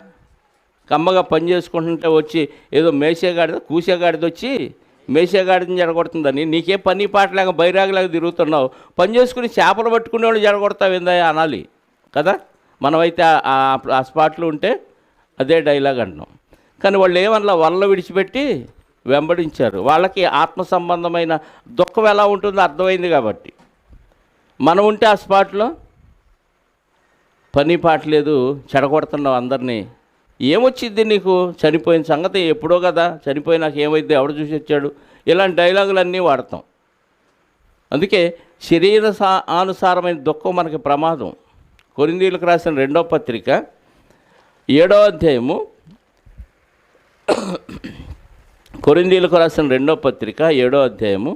కమ్మగా పని చేసుకుంటుంటే వచ్చి ఏదో కూసేగాడిది వచ్చి మేసేగాడిని జడగొడుతుందని, నీకేం పని పాట లేక బైరాగలాగా తిరుగుతున్నావు, పని చేసుకుని చేపలు పట్టుకునే వాళ్ళు జడగొడతావు ఏందా అనాలి కదా. మనమైతే ఆ స్పాట్లో ఉంటే అదే డైలాగ్ అంటున్నాం. కానీ వాళ్ళు ఏమన్నా వల్ల విడిచిపెట్టి వెంబడించారు. వాళ్ళకి ఆత్మ సంబంధమైన దుఃఖం ఎలా ఉంటుందో అర్థమైంది కాబట్టి. మనం ఉంటే ఆ స్పాట్లో పని పాట లేదు, చెడగొడుతున్నావు అందరినీ, ఏమొచ్చింది నీకు? చనిపోయిన సంగతి ఎప్పుడో కదా, చనిపోయినాక ఏమైంది, ఎవడు చూసి వచ్చాడు, ఇలాంటి డైలాగులన్నీ వాడతాం. అందుకే శరీర అనుసారమైన దుఃఖం మనకి ప్రమాదం. కొరింథీయులకు రాసిన 2వ పత్రిక 7వ అధ్యాయము కొరింథీయులకు రాసిన 2వ పత్రిక 7వ అధ్యాయము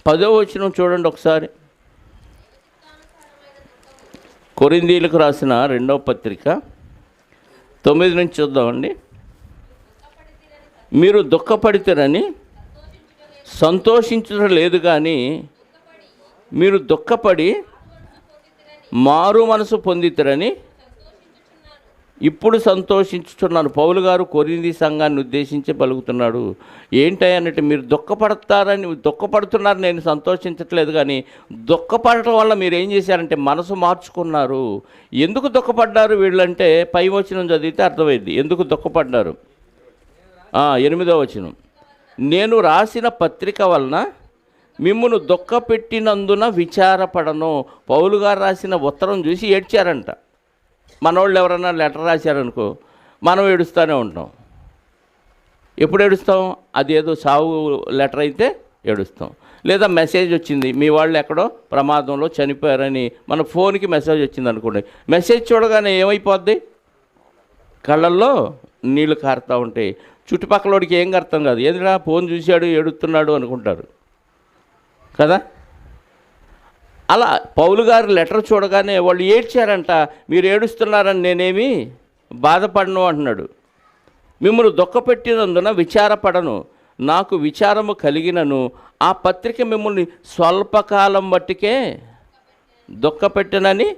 10వ వచనం చూడండి ఒకసారి. కొరింథీయులకు రాసిన 2వ పత్రిక 9 నుంచి చూద్దామండి. మీరు దుఃఖపడితేరని సంతోషించడం లేదు, కానీ మీరు దుఃఖపడి మారు మనసు పొందితరని ఇప్పుడు సంతోషించుతున్నాను. పౌలు గారు కొరింథీ సంఘాన్ని ఉద్దేశించి పలుకుతున్నాడు. ఏంటంటే మీరు దుఃఖపడుతున్నారు, నేను సంతోషించట్లేదు, కానీ దుఃఖపడటం వల్ల మీరు ఏం చేశారంటే మనసు మార్చుకున్నారు. ఎందుకు దుఃఖపడ్డారు వీళ్ళంటే పై వచనం చదివితే అర్థమైంది ఎందుకు దుఃఖపడ్డారు. 8వ వచనం, నేను రాసిన పత్రిక వలన మిమ్మును దుఃఖపెట్టినందున విచారపడను. పౌలు గారు రాసిన ఉత్తరం చూసి ఏడ్చారంట. మనోళ్ళు ఎవరన్నా లెటర్ రాశారనుకో, మనం ఏడుస్తూనే ఉంటాం. ఎప్పుడు ఏడుస్తాం? అదేదో సావు లెటర్ అయితే ఏడుస్తాం. లేదా మెసేజ్ వచ్చింది, మీ వాళ్ళు ఎక్కడో ప్రమాదంలో చనిపోయారని మన ఫోన్కి మెసేజ్ వచ్చింది అనుకోండి. మెసేజ్ చూడగానే ఏమైపోద్ది? కళ్ళల్లో నీళ్లు కారుతూ ఉంటాయి. చుట్టుపక్కలవాడికి ఏం అర్థం కాదు, ఏదిరా ఫోన్ చూశాడు ఏడుస్తున్నాడు అనుకుంటారు కదా. అలా పౌలు గారు లెటర్ చూడగానే వాళ్ళు ఏడ్చారంట. మీరు ఏడుస్తున్నారని నేనేమి బాధపడను అంటున్నాడు. మిమ్మల్ని దుఃఖపెట్టినందున విచారపడను, నాకు విచారము కలిగినను ఆ పత్రిక మిమ్మల్ని స్వల్పకాలం బట్టికే దుఃఖపెట్టనని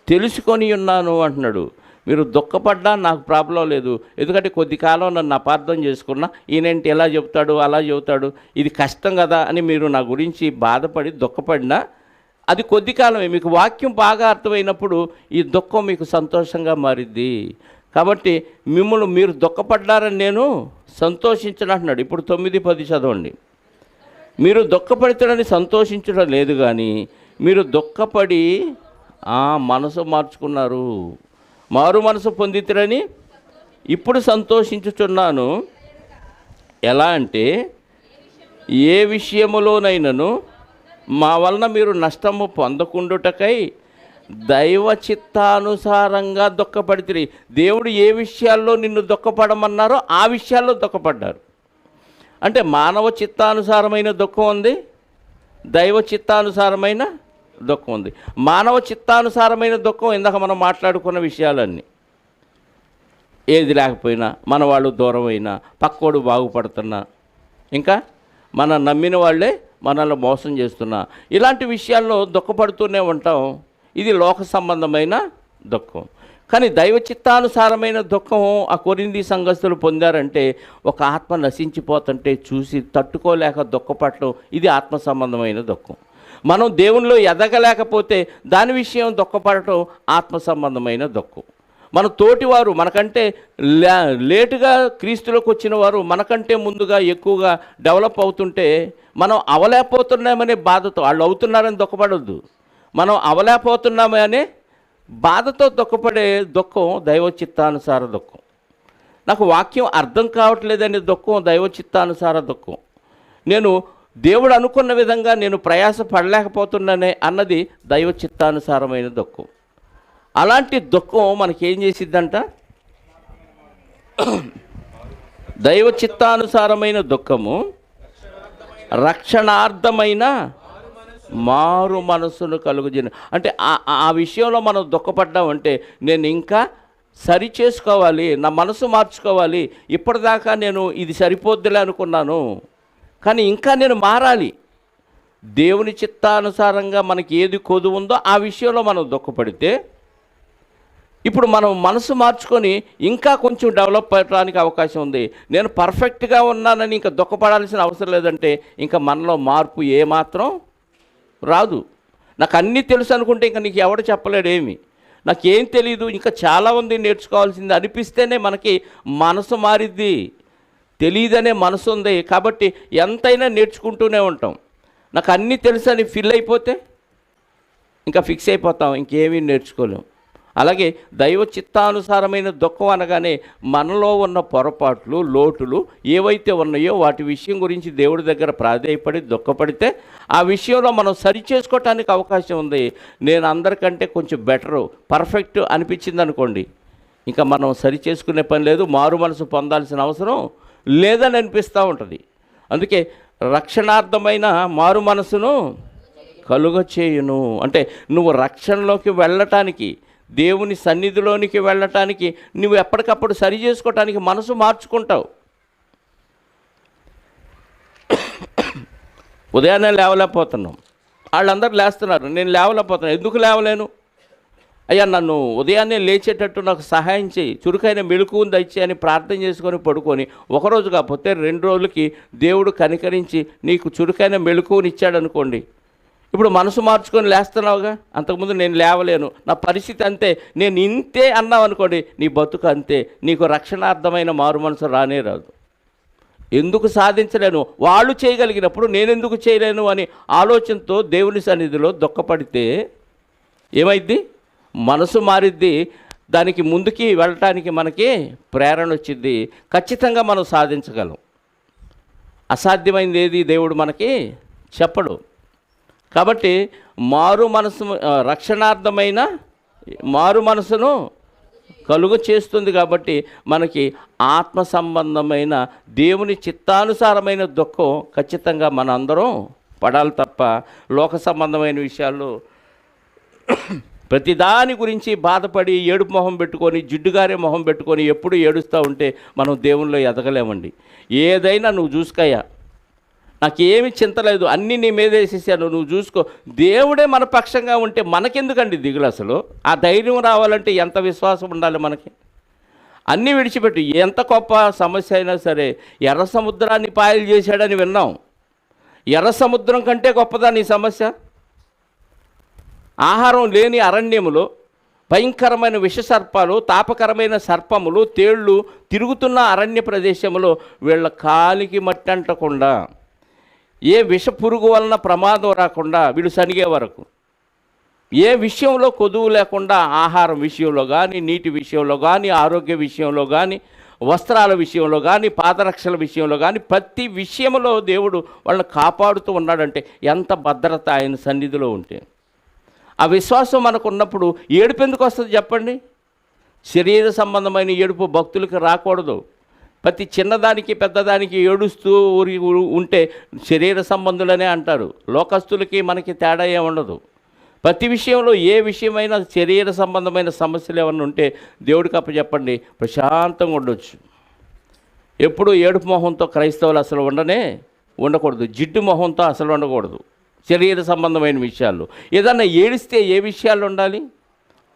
తెలుసుకొని ఉన్నాను అంటున్నాడు. మీరు దుఃఖపడ్డా నాకు ప్రాబ్లం లేదు, ఎందుకంటే కొద్ది కాలం నన్ను అపార్థం చేసుకున్నా, ఈయనేంటి ఎలా చెబుతాడు అలా చెబుతాడు, ఇది కష్టం కదా అని మీరు నా గురించి బాధపడి దుఃఖపడినా అది కొద్ది కాలమే. మీకు వాక్యం బాగా అర్థమైనప్పుడు ఈ దుఃఖం మీకు సంతోషంగా మారిద్ది. కాబట్టి మీరు దుఃఖపడ్డారని నేను సంతోషించను అంటున్నాడు. ఇప్పుడు 9-10 చదవండి. మీరు దుఃఖపడతారని సంతోషించడం లేదు, కానీ మీరు దుఃఖపడి మనసు మార్చుకున్నారు, మారు మనసు పొందితురని ఇప్పుడు సంతోషించుచున్నాను. ఎలా అంటే ఏ విషయములోనైనను మా వలన మీరు నష్టము పొందకుండుటకై దైవ చిత్తానుసారంగా దుఃఖపడితే. దేవుడు ఏ విషయాల్లో నిన్ను దుఃఖపడమన్నారో ఆ విషయాల్లో దుఃఖపడ్డారు. అంటే మానవ చిత్తానుసారమైన దుఃఖం ఉంది, దైవ చిత్తానుసారమైన దుఃఖం ఉంది. మానవ చిత్తానుసారమైన దుఃఖం ఇందాక మనం మాట్లాడుకున్న విషయాలన్నీ, ఏది లేకపోయినా, మన వాళ్ళు దూరం అయినా, పక్కోడు బాగుపడుతున్నా, ఇంకా మన నమ్మిన వాళ్ళే మనల్ని మోసం చేస్తున్నా, ఇలాంటి విషయాల్లో దుఃఖపడుతూనే ఉంటాం. ఇది లోక సంబంధమైన దుఃఖం. కానీ దైవ చిత్తానుసారమైన దుఃఖం ఆ కొరింథీ సంఘస్థులు పొందారంటే ఒక ఆత్మ నశించిపోతుంటే చూసి తట్టుకోలేక దుఃఖపడటం, ఇది ఆత్మ సంబంధమైన దుఃఖం. మనం దేవునిలో ఎదగలేకపోతే దాని విషయం దుఃఖపడటం ఆత్మ సంబంధమైన దుఃఖం. మన తోటివారు మనకంటే లేటుగా క్రీస్తులోకి వచ్చిన వారు మనకంటే ముందుగా ఎక్కువగా డెవలప్ అవుతుంటే మనం అవలేకపోతున్నామనే బాధతో, వాళ్ళు అవుతున్నారని దుఃఖపడొద్దు, మనం అవలేకపోతున్నామనే బాధతో దుఃఖపడే దుఃఖం దైవ చిత్తానుసార దుఃఖం. నాకు వాక్యం అర్థం కావట్లేదనే దుఃఖం దైవ చిత్తానుసార దుఃఖం. నేను దేవుడు అనుకున్న విధంగా నేను ప్రయాస పడలేకపోతున్నానే అన్నది దైవ చిత్తానుసారమైన దుఃఖం. అలాంటి దుఃఖం మనకేం చేసిద్దంట? దైవ చిత్తానుసారమైన దుఃఖము రక్షణార్థమైన మారు మనసును కలుగుజేను. అంటే ఆ విషయంలో మనం దుఃఖపడ్డామంటే నేను ఇంకా సరి చేసుకోవాలి, నా మనసు మార్చుకోవాలి. ఇప్పటిదాకా నేను ఇది సరిపోద్దులే అనుకున్నాను, కానీ ఇంకా నేను మారాలి. దేవుని చిత్తానుసారంగా మనకి ఏది కొదువు ఉందో ఆ విషయంలో మనం దుఃఖపడితే ఇప్పుడు మనం మనసు మార్చుకొని ఇంకా కొంచెం డెవలప్ అవ్వడానికి అవకాశం ఉంది. నేను పర్ఫెక్ట్గా ఉన్నానని ఇంకా దుఃఖపడాల్సిన అవసరం లేదంటే ఇంకా మనలో మార్పు ఏమాత్రం రాదు. నాకు అన్నీ తెలుసు అనుకుంటే ఇంకా నీకు ఎవడు చెప్పలేడు ఏమి, నాకేం తెలీదు, ఇంకా చాలా ఉంది నేర్చుకోవాల్సింది అనిపిస్తేనే మనకి మనసు మారిద్ది. తెలియదనే మనసు ఉంది కాబట్టి ఎంతైనా నేర్చుకుంటూనే ఉంటాం. నాకు అన్నీ తెలుసు అని ఫీల్ అయిపోతే ఇంకా ఫిక్స్ అయిపోతాం, ఇంకేమీ నేర్చుకోలేం. అలాగే దైవ చిత్తానుసారమైన దుఃఖం అనగానే మనలో ఉన్న పొరపాట్లు, లోటులు ఏవైతే ఉన్నాయో వాటి విషయం గురించి దేవుడి దగ్గర ప్రాధేయపడి దుఃఖపడితే ఆ విషయంలో మనం సరి చేసుకోవటానికి అవకాశం ఉంది. నేను అందరికంటే కొంచెం బెటరు, పర్ఫెక్ట్ అనిపించింది అనుకోండి, ఇంకా మనం సరి చేసుకునే పని లేదు, మారు మనసు పొందాల్సిన అవసరం లేదని అనిపిస్తూ ఉంటుంది. అందుకే రక్షణార్థమైన మారు మనసును కలుగ చేయును అంటే నువ్వు రక్షణలోకి వెళ్ళటానికి, దేవుని సన్నిధిలోనికి వెళ్ళటానికి నువ్వు ఎప్పటికప్పుడు సరి చేసుకోవటానికి మనసు మార్చుకుంటావు. ఉదయాన్నే లేవలేకపోతున్నాం, వాళ్ళందరూ లేస్తున్నారు, నేను లేవలేకపోతున్నాను. ఎందుకు లేవలేను? అయ్యా నన్ను ఉదయాన్నే లేచేటట్టు నాకు సహాయం చేయి, చురుకైన మెలకువను దయచేయి అని ప్రార్థన చేసుకొని పడుకొని ఒకరోజు కాకపోతే 2 రోజులకి దేవుడు కనికరించి నీకు చురుకైన మెలకువని ఇచ్చాడు అనుకోండి, ఇప్పుడు మనసు మార్చుకొని లేస్తున్నావుగా. అంతకుముందు నేను లేవలేను, నా పరిస్థితి అంతే, నేను ఇంతే అన్నావు అనుకోండి, నీ బతుకు అంతే, నీకు రక్షణార్థమైన మారు మనసు రానే రాదు. ఎందుకు సాధించలేను, వాళ్ళు చేయగలిగినప్పుడు నేనెందుకు చేయలేను అని ఆలోచనతో దేవుని సన్నిధిలో దుఃఖపడితే ఏమైద్ది? మనసు మారిద్ది, దానికి ముందుకి వెళ్ళటానికి మనకి ప్రేరణ వచ్చింది. ఖచ్చితంగా మనం సాధించగలం. అసాధ్యమైనది ఏది దేవుడు మనకి చెప్పడు. కాబట్టి మారు మనసు, రక్షణార్థమైన మారు మనసును కలుగ చేస్తుంది. కాబట్టి మనకి ఆత్మ సంబంధమైన దేవుని చిత్తానుసారమైన దుఃఖం ఖచ్చితంగా మనందరం పడాలి తప్ప లోక సంబంధమైన విషయాల్లో ప్రతిదాని గురించి బాధపడి ఏడుపు మొహం పెట్టుకొని, జిడ్డుగారే మొహం పెట్టుకొని ఎప్పుడు ఏడుస్తూ ఉంటే మనం దేవునిలో ఎదగలేమండి. ఏదైనా నువ్వు చూసుకోయా, నాకేమి చింత లేదు, అన్నీ నీ మీద వేసేసాను, నువ్వు చూసుకో, దేవుడే మన పక్షంగా ఉంటే మనకెందుకండి దిగులు? అసలు ఆ ధైర్యం రావాలంటే ఎంత విశ్వాసం ఉండాలి మనకి? అన్నీ విడిచిపెట్టు. ఎంత గొప్ప సమస్య అయినా సరే, ఎర్ర సముద్రాన్ని పాయలు చేశాడని విన్నాం. ఎర్ర సముద్రం కంటే గొప్పదా నీ సమస్య? ఆహారం లేని అరణ్యములో భయంకరమైన విషసర్పాలు, తాపకరమైన సర్పములు, తేళ్ళు తిరుగుతున్న అరణ్య ప్రదేశంలో వీళ్ళ కాలికి మట్టి అంటకుండా, ఏ విష పురుగు వలన ప్రమాదం రాకుండా వీళ్ళు సనిగే వరకు, ఏ విషయంలో కొదువు లేకుండా, ఆహారం విషయంలో కానీ, నీటి విషయంలో కానీ, ఆరోగ్య విషయంలో కానీ, వస్త్రాల విషయంలో కానీ, పాదరక్షల విషయంలో కానీ, ప్రతి విషయంలో దేవుడు వాళ్ళని కాపాడుతూ ఉన్నాడంటే ఎంత భద్రత ఆయన సన్నిధిలో ఉంటే. ఆ విశ్వాసం మనకు ఉన్నప్పుడు ఏడుపు ఎందుకు వస్తుంది చెప్పండి? శరీర సంబంధమైన ఏడుపు భక్తులకు రాకూడదు. ప్రతి చిన్నదానికి పెద్దదానికి ఏడుస్తూ ఊరి ఉంటే శరీర సంబంధులనే అంటారు. లోకస్తులకి మనకి తేడా ఏముండదు. ప్రతి విషయంలో ఏ విషయమైనా శరీర సంబంధమైన సమస్యలు ఏమన్నా ఉంటే దేవుడికి అప్పచెప్పండి, ప్రశాంతంగా ఉండొచ్చు. ఎప్పుడు ఏడుపు మొహంతో క్రైస్తవులు అసలు ఉండకూడదు. జిడ్డు మొహంతో అసలు ఉండకూడదు. శరీర సంబంధమైన విషయాల్లో ఏదన్నా ఏడిస్తే ఏ విషయాలు ఉండాలి?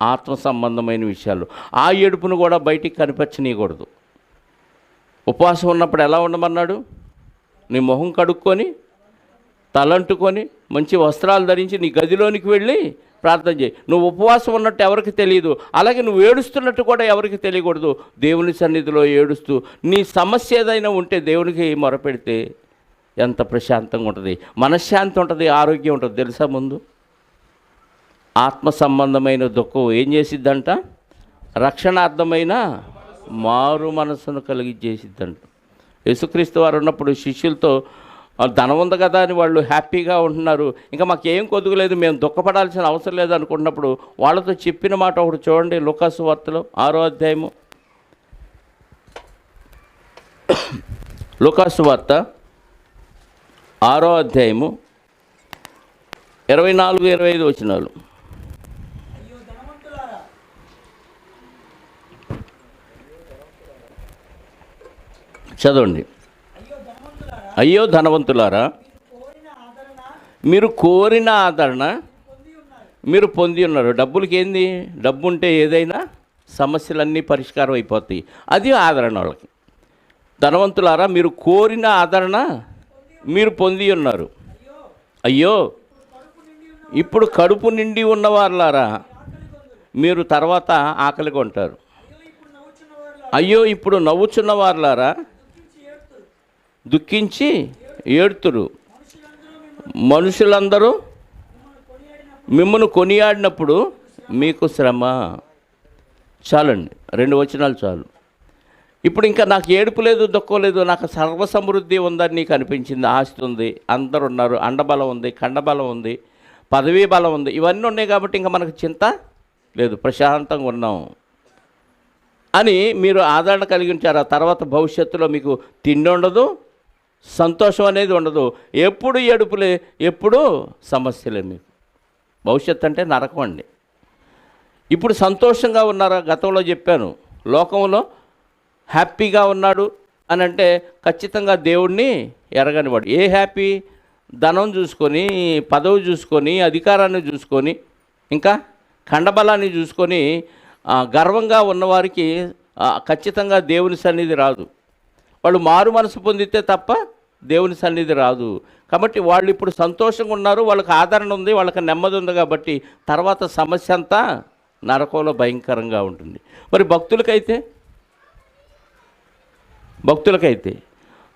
ఆత్మ సంబంధమైన విషయాలు. ఆ ఏడుపును కూడా బయటికి కనిపించనీయకూడదు. ఉపవాసం ఉన్నప్పుడు ఎలా ఉండమన్నాడు? నీ మొహం కడుక్కొని, తలంటుకొని, మంచి వస్త్రాలు ధరించి నీ గదిలోనికి వెళ్ళి ప్రార్థన చేయి. నువ్వు ఉపవాసం ఉన్నట్టు ఎవరికి తెలియదు, అలాగే నువ్వు ఏడుస్తున్నట్టు కూడా ఎవరికి తెలియకూడదు. దేవుని సన్నిధిలో ఏడుస్తూ నీ సమస్య ఏదైనా ఉంటే దేవునికి మొరపెడితే ఎంత ప్రశాంతంగా ఉంటుంది, మనశ్శాంతి ఉంటుంది, ఆరోగ్యం ఉంటుంది. తెలుసా? ముందు ఆత్మ సంబంధమైన దుఃఖం ఏం చేసిద్దంట? రక్షణార్థమైన మారు మనసును కలిగించేసిద్దంట. యేసుక్రీస్తు వారు ఉన్నప్పుడు శిష్యులతో ధనం ఉంది కదా అని వాళ్ళు హ్యాపీగా ఉంటున్నారు, ఇంకా మాకేం కొదుగులేదు, మేము దుఃఖపడాల్సిన అవసరం లేదు అనుకున్నప్పుడు వాళ్ళతో చెప్పిన మాట ఒకటి చూడండి. లూకాసు వార్తలో 6వ అధ్యాయము, లూకాసు వార్త 6వ అధ్యాయము 24-25 వచనాలు చదవండి. అయ్యో ధనవంతులారా, మీరు కోరిన ఆదరణ మీరు పొంది ఉన్నారు. డబ్బులకి ఏంది? డబ్బు ఉంటే ఏదైనా సమస్యలన్నీ పరిష్కారం అయిపోతాయి. అది ఆదరణ వాళ్ళకి. ధనవంతులారా, మీరు కోరిన ఆదరణ మీరు పొంది ఉన్నారు. అయ్యో ఇప్పుడు కడుపు నిండి ఉన్నవారులారా, మీరు తర్వాత ఆకలిగా ఉంటారు. అయ్యో ఇప్పుడు నవ్వుచున్న వారులారా, దుఃఖించి ఏడుతురు. మనుషులందరూ మిమ్మల్ని కొనియాడినప్పుడు మీకు శ్రమ. చాలండి, 2 వచనాలు చాలు. ఇప్పుడు ఇంకా నాకు ఏడుపు లేదు, దుఃఖం లేదు, నాకు సర్వసమృద్ధి ఉందని నీకు అనిపించింది. ఆస్తి ఉంది, అందరు ఉన్నారు, అండబలం ఉంది, ఖండబలం ఉంది, పదవీ బలం ఉంది, ఇవన్నీ ఉన్నాయి కాబట్టి ఇంకా మనకు చింత లేదు, ప్రశాంతంగా ఉన్నాం. అని మీరు ఆదరణ కలిగి ఉంచారు. ఆ తర్వాత భవిష్యత్తులో మీకు తిండి ఉండదు, సంతోషం అనేది ఉండదు, ఎప్పుడు ఏడుపులే, ఎప్పుడు సమస్యలే. మీకు భవిష్యత్తు అంటే నరకం అండి. ఇప్పుడు సంతోషంగా ఉన్నారా? గతంలో చెప్పాను, లోకంలో హ్యాపీగా ఉన్నాడు అని అంటే ఖచ్చితంగా దేవుణ్ణి ఎరగనివాడు. ఏ హ్యాపీ? ధనం చూసుకొని, పదవి చూసుకొని, అధికారాన్ని చూసుకొని, ఇంకా ఖండబలాన్ని చూసుకొని గర్వంగా ఉన్నవారికి ఖచ్చితంగా దేవుని సన్నిధి రాదు. వాళ్ళు మారు మనసు పొందితే తప్ప దేవుని సన్నిధి రాదు. కాబట్టి వాళ్ళు ఇప్పుడు సంతోషంగా ఉన్నారు, వాళ్ళకి ఆదరణ ఉంది, వాళ్ళకి నెమ్మది ఉంది. కాబట్టి తర్వాత సమస్య అంతా నరకంలో భయంకరంగా ఉంటుంది. మరి భక్తులకైతే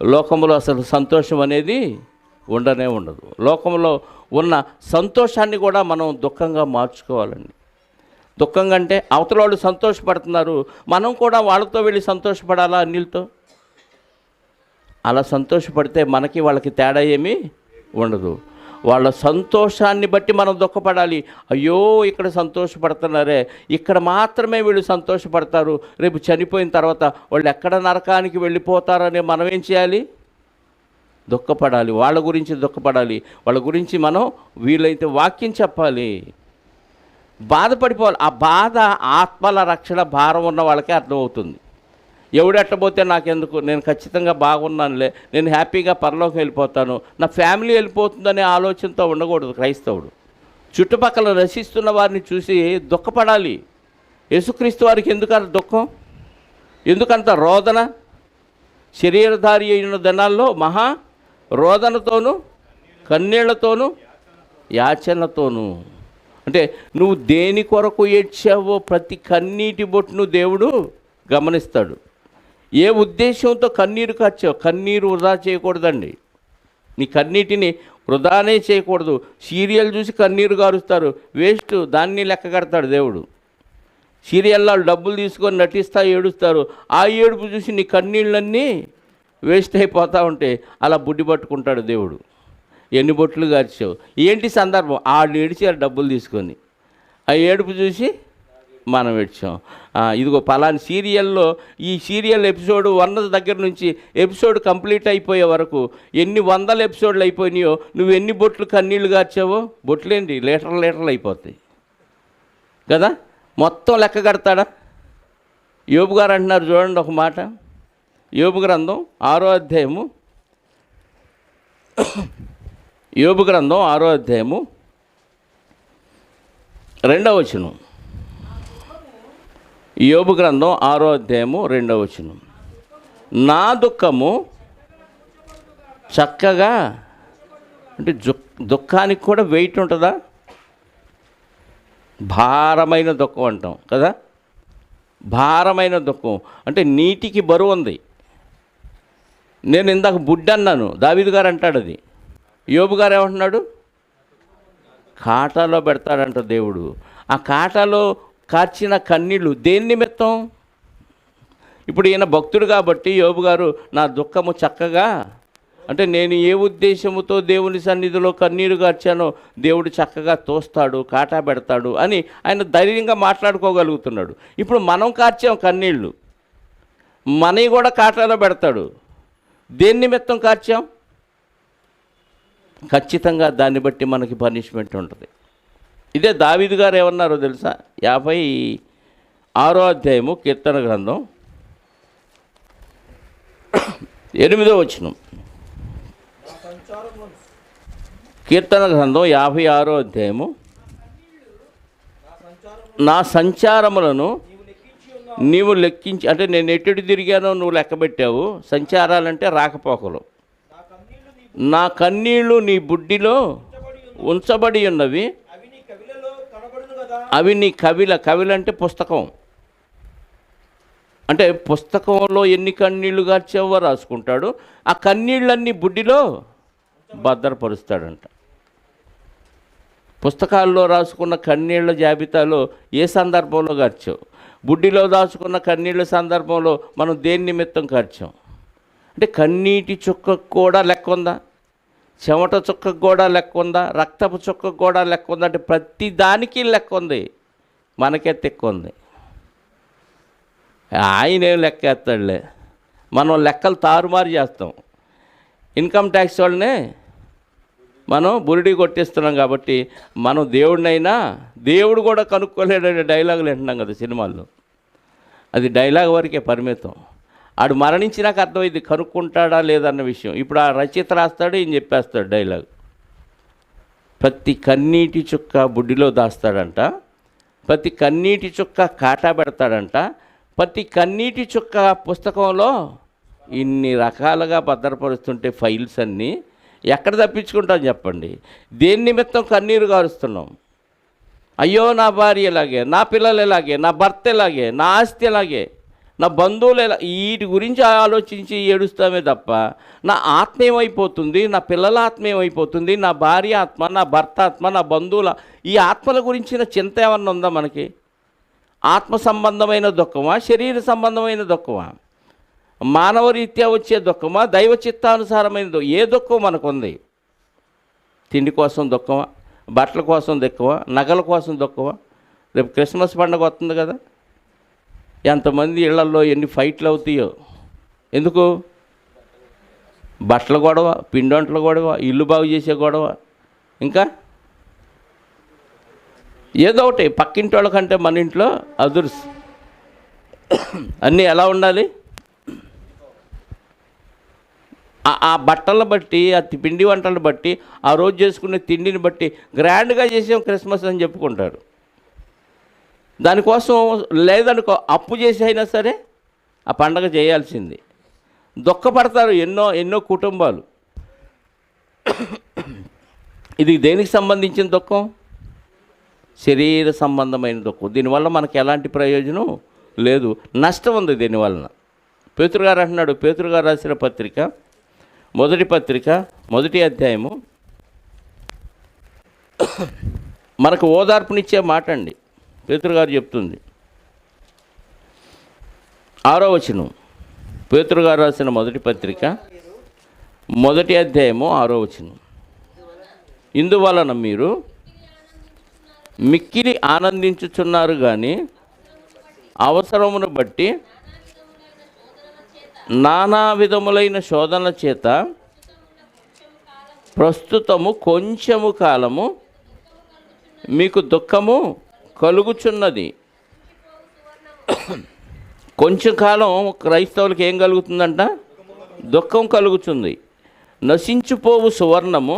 లోకంలో అసలు సంతోషం అనేది ఉండనే ఉండదు. లోకంలో ఉన్న సంతోషాన్ని కూడా మనం దుఃఖంగా మార్చుకోవాలండి. దుఃఖంగా అంటే అవతల వాళ్ళు సంతోషపడుతున్నారు, మనం కూడా వాళ్ళతో వెళ్ళి సంతోషపడాలా అన్నిలతో? అలా సంతోషపడితే మనకి వాళ్ళకి తేడా ఏమీ ఉండదు. వాళ్ళ సంతోషాన్ని బట్టి మనం దుఃఖపడాలి. అయ్యో ఇక్కడ సంతోషపడుతున్నారే, ఇక్కడ మాత్రమే వీళ్ళు సంతోషపడతారు, రేపు చనిపోయిన తర్వాత వాళ్ళు ఎక్కడ నరకానికి వెళ్ళిపోతారని మనం ఏం చేయాలి? దుఃఖపడాలి. వాళ్ళ గురించి దుఃఖపడాలి. వాళ్ళ గురించి మనం వీలైతే వాక్యం చెప్పాలి, బాధపడిపోవాలి. ఆ బాధ ఆత్మల రక్షణ భారం ఉన్న వాళ్ళకే అర్థమవుతుంది. ఎవడెట్టబోతే నాకెందుకు, నేను ఖచ్చితంగా బాగున్నానులే, నేను హ్యాపీగా పరలోకం వెళ్ళిపోతాను, నా ఫ్యామిలీ వెళ్ళిపోతుందనే ఆలోచనతో ఉండకూడదు క్రైస్తవుడు. చుట్టుపక్కల నశిస్తున్న వారిని చూసి దుఃఖపడాలి. యేసుక్రీస్తు వారికి ఎందుకంత దుఃఖం, ఎందుకంత రోదన? శరీరధారి అయిన దినాల్లో మహా రోదనతోనూ, కన్నీళ్లతోనూ, యాచనతోనూ. అంటే నువ్వు దేని కొరకు ఏడ్చావో ప్రతి కన్నీటి బొట్టును దేవుడు గమనిస్తాడు. ఏ ఉద్దేశంతో కన్నీరు కార్చావు? కన్నీరు వృధా చేయకూడదండి. నీ కన్నీటిని వృధానే చేయకూడదు. సీరియల్ చూసి కన్నీరు గారుస్తారు, వేస్ట్, దాన్ని లెక్క కడతాడు దేవుడు. సీరియల్లో డబ్బులు తీసుకొని నటిస్తా ఏడుస్తారు, ఆ ఏడుపు చూసి నీ కన్నీళ్ళన్నీ వేస్ట్ అయిపోతూ ఉంటే అలా బుడ్డి పట్టుకుంటాడు దేవుడు. ఎన్ని బొట్లు గార్చావు? ఏంటి సందర్భం? వాళ్ళు ఏడిచారు డబ్బులు తీసుకొని, ఆ ఏడుపు చూసి మనం ఏడ్చాం. ఇదిగో పలాని సీరియల్లో, ఈ సీరియల్ ఎపిసోడ్ 1 దగ్గర నుంచి ఎపిసోడ్ కంప్లీట్ అయిపోయే వరకు ఎన్ని వందల ఎపిసోడ్లు అయిపోయినాయో, నువ్వు ఎన్ని బొట్లు కన్నీళ్లు గార్చావో, బొట్లేంటి లీటర్లు అయిపోతాయి కదా. మొత్తం లెక్క కడతాడా? యోబు గారు అంటున్నారు చూడండి ఒక మాట. యోబు గ్రంథం 6వ అధ్యాయము, యోబు గ్రంథం 6వ అధ్యాయము 2వ వచనం. యోబు గ్రంథం 6వ అధ్యాయము 2వ వచనం. నా దుఃఖము చక్కగా, అంటే దుఃఖానికి కూడా వెయిట్ ఉంటుందా? భారమైన దుఃఖం అంటాం కదా. భారమైన దుఃఖం అంటే నీటికి బరువు ఉంది. నేను ఇందాక బుడ్డి అన్నాను, దావీదు గారు అంటాడు అది. యోబు గారు ఏమంటున్నాడు? కాటాలో పెడతాడంట దేవుడు. ఆ కాటాలో కార్చిన కన్నీళ్ళు దేని నిమిత్తం? ఇప్పుడు ఈయన భక్తుడు కాబట్టి యోబు గారు నా దుఃఖము చక్కగా, అంటే నేను ఏ ఉద్దేశముతో దేవుని సన్నిధిలో కన్నీరు కార్చానో దేవుడు చక్కగా తోస్తాడు, కాటా పెడతాడు అని ఆయన ధైర్యంగా మాట్లాడుకోగలుగుతున్నాడు. ఇప్పుడు మనం కార్చాం కన్నీళ్ళు, మనవి కూడా కాటాలో పెడతాడు. దేని నిమిత్తం కార్చాం? ఖచ్చితంగా దాన్ని బట్టి మనకి పనిష్మెంట్ ఉంటుంది. ఇదే దావీదు గారు ఏమన్నారో తెలుసా? 56వ అధ్యాయము కీర్తన గ్రంథం 8వ వచనం. కీర్తన గ్రంథం 56వ అధ్యాయము. నా సంచారములను నీవు లెక్కించి, అంటే నేను ఎటు తిరిగానో నువ్వు లెక్క పెట్టావు. సంచారాలంటే రాకపోకలు. నా కన్నీళ్ళు నీ బుడ్డిలో ఉంచబడి ఉన్నవి, అవి నీ కవిలంటే పుస్తకం. అంటే పుస్తకంలో ఎన్ని కన్నీళ్లు గార్చావో రాసుకుంటాడు. ఆ కన్నీళ్ళన్నీ బుడ్డిలో భద్రపరుస్తాడంట. పుస్తకాల్లో రాసుకున్న కన్నీళ్ల జాబితాలో ఏ సందర్భంలో గార్చావు? బుడ్డిలో దాచుకున్న కన్నీళ్ళ సందర్భంలో మనం దేని నిమిత్తం కార్చాం? అంటే కన్నీటి చుక్కకు కూడా లెక్క ఉందా? చెమట చుక్కకు కూడా లెక్క ఉందా? రక్తపు చుక్కకు కూడా లెక్క ఉందా? అంటే ప్రతి దానికి లెక్క ఉంది. మనకే తెక్కు ఉంది. ఆయనేం లెక్కేస్తాడులే. మనం లెక్కలు తారుమారు చేస్తాం. ఇన్కమ్ ట్యాక్స్ వాళ్ళనే మనం బురిడి కొట్టిస్తున్నాం. కాబట్టి మనం దేవుడినైనా దేవుడు కూడా కనుక్కోలేడనే డైలాగులు వింటున్నాం కదా సినిమాల్లో. అది డైలాగ్ వరకే పరిమితం. ఆడు మరణించినాక అర్థమైంది కనుక్కుంటాడా లేదన్న విషయం. ఇప్పుడు ఆ రచయిత రాస్తాడు, ఈయన చెప్పేస్తాడు డైలాగ్. ప్రతి కన్నీటి చుక్క బుడ్డిలో దాస్తాడంట, ప్రతి కన్నీటి చుక్క కాటా పెడతాడంట, ప్రతి కన్నీటి చుక్క పుస్తకంలో ఇన్ని రకాలుగా భద్రపరుస్తుంటే ఫైల్స్ అన్నీ ఎక్కడ తప్పించుకుంటాం చెప్పండి? దేని నిమిత్తం కన్నీరు గారుస్తున్నాం? అయ్యో నా భార్య ఎలాగే, నా పిల్లలు ఎలాగే, నా భర్త ఎలాగే, నా ఆస్తి ఎలాగే, నా బంధువులు ఎలా, వీటి గురించి ఆలోచించి ఏడుస్తామే తప్ప నా ఆత్మ ఏమైపోతుంది, నా పిల్లల ఆత్మ ఏమైపోతుంది, నా భార్య ఆత్మ, నా భర్త ఆత్మ, నా బంధువుల ఈ ఆత్మల గురించిన చింత ఏమన్నా ఉందా మనకి? ఆత్మ సంబంధమైన దుఃఖమా, శరీర సంబంధమైన దుఃఖమా, మానవ రీత్యా వచ్చే దుఃఖమా, దైవ చిత్తానుసారమైన ఏ దుఃఖం మనకుంది? తిండి కోసం దుఃఖమా, బట్టల కోసం దుఃఖమా, నగల కోసం దుఃఖమా? రేపు క్రిస్మస్ పండుగ వస్తుంది కదా, ఎంతమంది ఇళ్లల్లో ఎన్ని ఫైట్లు అవుతాయో. ఎందుకు? బట్టల గొడవ, పిండొంటల గొడవ, ఇల్లు బాగు చేసే గొడవ, ఇంకా ఏదో ఒకటి. పక్కింటి వాళ్ళ కంటే మన ఇంట్లో అదుర్స్ అన్నీ ఎలా ఉండాలి? ఆ బట్టలను బట్టి, ఆ పిండి వంటలను బట్టి, ఆ రోజు చేసుకునే తిండిని బట్టి గ్రాండ్గా చేసాం క్రిస్మస్ అని చెప్పుకుంటారు. దానికోసం లేదనుకో అప్పు చేసి అయినా సరే ఆ పండగ చేయాల్సింది. దుఃఖపడతారు ఎన్నో కుటుంబాలు. ఇది దేనికి సంబంధించిన దుఃఖం? శరీర సంబంధమైన దుఃఖం. దీనివల్ల మనకు ఎలాంటి ప్రయోజనం లేదు, నష్టం ఉంది దీనివలన. పేతురు గారు అంటున్నాడు, పేతురు గారు రాసిన పత్రిక, మొదటి పత్రిక, మొదటి అధ్యాయము, మనకు ఓదార్పునిచ్చే మాట అండి. పేతురు గారు చెప్తుంది, 6వ వచనం, పేతురు గారు రాసిన మొదటి పత్రిక, మొదటి అధ్యాయము, 6వ వచనం. ఇందువలన మీరు మిక్కిలి ఆనందించుచున్నారు కానీ అవసరమును బట్టి నానా విధములైన శోధనల చేత ప్రస్తుతము కొంచెము కాలము మీకు దుఃఖము కలుగుచున్నది. కొంచెం కాలం క్రైస్తవులకు ఏం కలుగుతుందంట? దుఃఖం కలుగుతుంది. నశించిపోవు సువర్ణము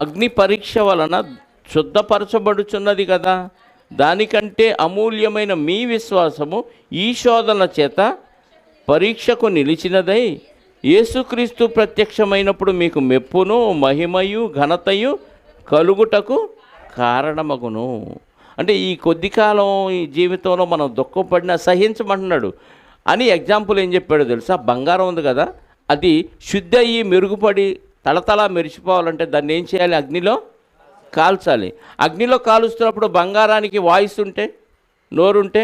అగ్ని పరీక్ష వలన శుద్ధపరచబడుచున్నది కదా, దానికంటే అమూల్యమైన మీ విశ్వాసము ఈ శోధన చేత పరీక్షకు నిలిచినదై యేసుక్రీస్తు ప్రత్యక్షమైనప్పుడు మీకు మెప్పును, మహిమయు, ఘనతయు కలుగుటకు కారణమగును. అంటే ఈ కొద్ది కాలం ఈ జీవితంలో మనం దుఃఖపడినా సహించమంటున్నాడు అని. ఎగ్జాంపుల్ ఏం చెప్పాడో తెలుసా? బంగారం ఉంది కదా, అది శుద్ధి అయ్యి మెరుగుపడి తళతళ మెరిసిపోవాలంటే దాన్ని ఏం చేయాలి? అగ్నిలో కాల్చాలి. అగ్నిలో కాలుస్తున్నప్పుడు బంగారానికి వాయిస్ ఉంటే, నోరుంటే,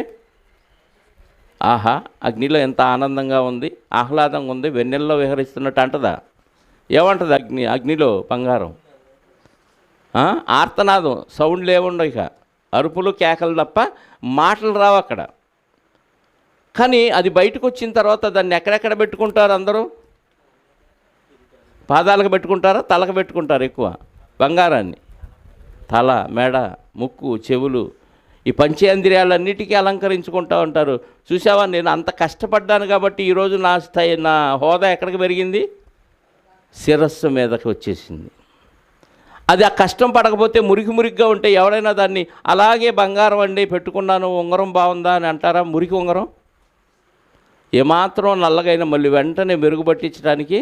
ఆహా అగ్నిలో ఎంత ఆనందంగా ఉంది, ఆహ్లాదంగా ఉంది, వెన్నెల్లో విహరిస్తున్నట్టు అంటదా? ఏమంటుంది అగ్నిలో బంగారం? ఆర్తనాదం, సౌండ్లు ఏముండవు, ఇక అరుపులు కేకలు తప్ప మాటలు రావు అక్కడ. కానీ అది బయటకు వచ్చిన తర్వాత దాన్ని ఎక్కడెక్కడ పెట్టుకుంటారు అందరూ? పాదాలకు పెట్టుకుంటారా, తలకు పెట్టుకుంటారు? ఎక్కువ బంగారాన్ని తల, మెడ, ముక్కు, చెవులు, ఈ పంచేంద్రియాలన్నిటికీ అలంకరించుకుంటూ ఉంటారు. చూసావా, నేను అంత కష్టపడ్డాను కాబట్టి ఈరోజు నా స్థాయి, నా హోదా ఎక్కడికి పెరిగింది? శిరస్సు మీదకి వచ్చేసింది. అది ఆ కష్టం పడకపోతే మురికిగా ఉంటే ఎవడైనా దాన్ని అలాగే బంగారం అండి పెట్టుకున్నాను, ఉంగరం బాగుందా అని అంటారా? మురికి ఉంగరం ఏమాత్రం నల్లగైనా మళ్ళీ వెంటనే మెరుగుపట్టించడానికి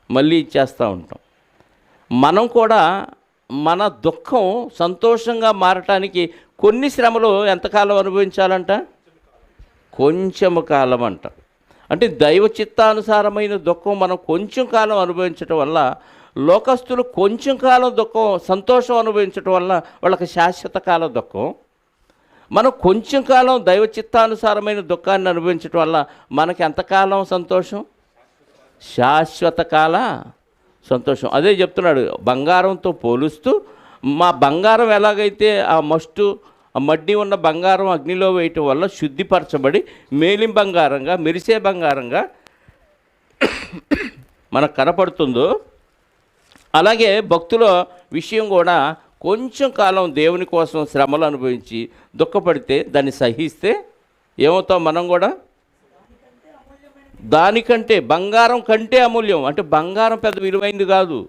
మళ్ళీ ఇచ్చేస్తూ ఉంటాం. మనం కూడా మన దుఃఖం సంతోషంగా మారటానికి కొన్ని శ్రమలు ఎంతకాలం అనుభవించాలంట? కొంచెము కాలం అంట. అంటే దైవ చిత్తానుసారమైన దుఃఖం మనం కొంచెం కాలం అనుభవించటం వల్ల, లోకస్తులు కొంచెం కాలం దుఃఖం సంతోషం అనుభవించటం వల్ల వాళ్ళకి శాశ్వత కాల దుఃఖం. మనం కొంచెం కాలం దైవ చిత్తానుసారమైన దుఃఖాన్ని అనుభవించటం వల్ల మనకి ఎంతకాలం సంతోషం? శాశ్వత కాల సంతోషం. అదే చెప్తున్నాడు బంగారంతో పోలుస్తూ. మా బంగారం ఎలాగైతే ఆ మస్టు, ఆ మడ్డి ఉన్న బంగారం అగ్నిలో వేయటం వల్ల శుద్ధిపరచబడి మేలిం బంగారంగా, మెరిసే బంగారంగా మనకు కనపడుతుందో, అలాగే భక్తుల విషయం కూడా కొంచెం కాలం దేవుని కోసం శ్రమలు అనుభవించి దుఃఖపడితే దాన్ని సహిస్తే ఏమవుతాం మనం కూడా? దానికంటే, బంగారం కంటే అమూల్యం. అంటే బంగారం పెద్ద విలువైంది కాదు.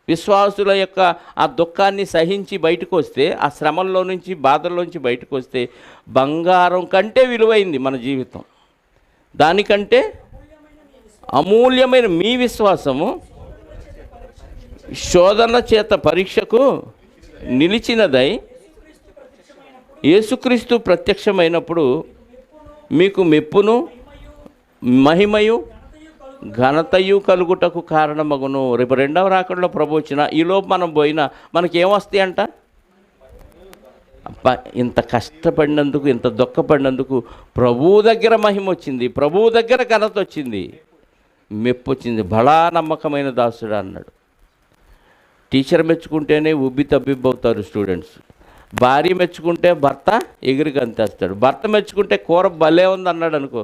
విశ్వాసుల యొక్క ఆ దుఃఖాన్ని సహించి బయటకు వస్తే, ఆ శ్రమల్లో నుంచి, బాధల్లోంచి బయటకు వస్తే బంగారం కంటే విలువైంది మన జీవితం. దానికంటే అమూల్యమైన మీ విశ్వాసము శోధన చేత పరీక్షకు నిలిచినదై యేసుక్రీస్తు ప్రత్యక్షమైనప్పుడు మీకు మెప్పును, మహిమయు, ఘనతయు కలుగుటకు కారణమగును. రేపు రెండవ రాకడలో ప్రభు వచ్చిన ఈలోపు మనం పోయినా మనకేమొస్తాయి అంట? అబ్బా, ఇంత కష్టపడినందుకు, ఇంత దుఃఖపడినందుకు ప్రభువు దగ్గర మహిమ వచ్చింది, ప్రభువు దగ్గర ఘనత వచ్చింది, మెప్పు వచ్చింది. బలా నమ్మకమైన దాసుడు అన్నాడు. టీచర్ మెచ్చుకుంటేనే ఉబ్బి తబ్బిబ్బవుతారు స్టూడెంట్స్. భార్య మెచ్చుకుంటే భర్త ఎగిరి గంతేస్తాడు. భర్త మెచ్చుకుంటే కూర భలే ఉంది అన్నాడు అనుకో,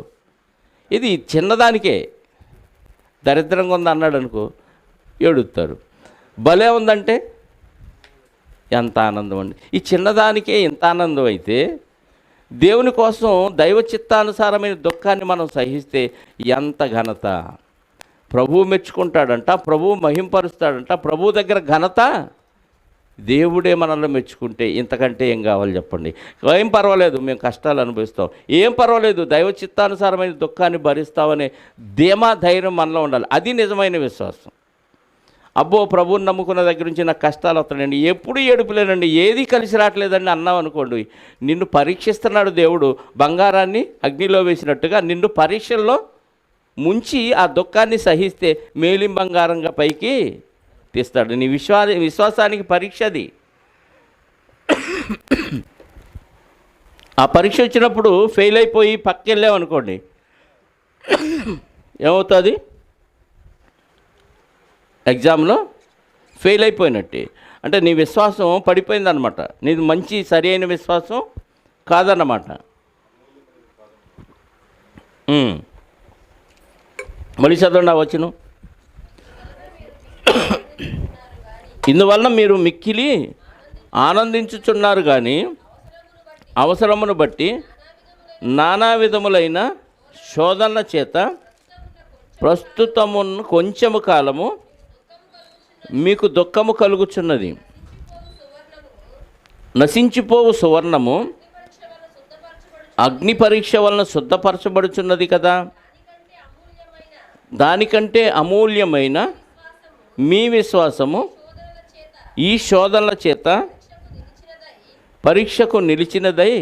ఇది చిన్నదానికే. దరిద్రంగా ఉంది అన్నాడు అనుకో, ఏడుస్తారు. భలే ఉందంటే ఎంత ఆనందం అండి. ఈ చిన్నదానికే ఇంత ఆనందం అయితే, దేవుని కోసం దైవ చిత్తానుసారమైన దుఃఖాన్ని మనం సహిస్తే ఎంత ఘనత! ప్రభువు మెచ్చుకుంటాడంట, ప్రభువు మహింపరుస్తాడంట. ప్రభువు దగ్గర ఘనత. దేవుడే మనల్ని మెచ్చుకుంటే ఇంతకంటే ఏం కావాలి చెప్పండి? ఏం పర్వాలేదు, మేము కష్టాలు అనుభవిస్తాం, ఏం పర్వాలేదు, దైవ చిత్తానుసారమైన దుఃఖాన్ని భరిస్తామనే ధీమా, ధైర్యం మనలో ఉండాలి. అది నిజమైన విశ్వాసం. అబ్బో, ప్రభువుని నమ్ముకున్న దగ్గర నుంచి నాకు కష్టాలు వస్తాయండి, ఎప్పుడు ఏడుపులేనండి, ఏది కలిసి రావట్లేదండి అన్నావు అనుకోండి, నిన్ను పరీక్షిస్తున్నాడు దేవుడు. బంగారాన్ని అగ్నిలో వేసినట్టుగా నిన్ను పరీక్షల్లో ముంచి ఆ దుఃఖాన్ని సహిస్తే మేలిం బంగారంగా పైకి తీస్తాడు. నీ విశ్వాసానికి పరీక్ష అది. ఆ పరీక్ష వచ్చినప్పుడు ఫెయిల్ అయిపోయి పక్కకి వెళ్ళామనుకోండి, ఏమవుతుంది? ఎగ్జామ్లో ఫెయిల్ అయిపోయినట్టే. అంటే నీ విశ్వాసం పడిపోయిందన్నమాట. నీది మంచి సరి అయిన విశ్వాసం కాదన్నమాట. మళ్ళీ చదవండి ఆ వచనం. ఇందువలన మీరు మిక్కిలి ఆనందించుచున్నారు కానీ అవసరమును బట్టి నానా విధములైన శోధనల చేత ప్రస్తుతమును కొంచెము కాలము మీకు దుఃఖము కలుగుచున్నది. నశించిపోవు సువర్ణము అగ్ని పరీక్ష వలన శుద్ధపరచబడుచున్నది కదా. దానికంటే అమూల్యమైన మీ విశ్వాసము ఈ శోధనల చేత పరీక్షకు నిలిచినదై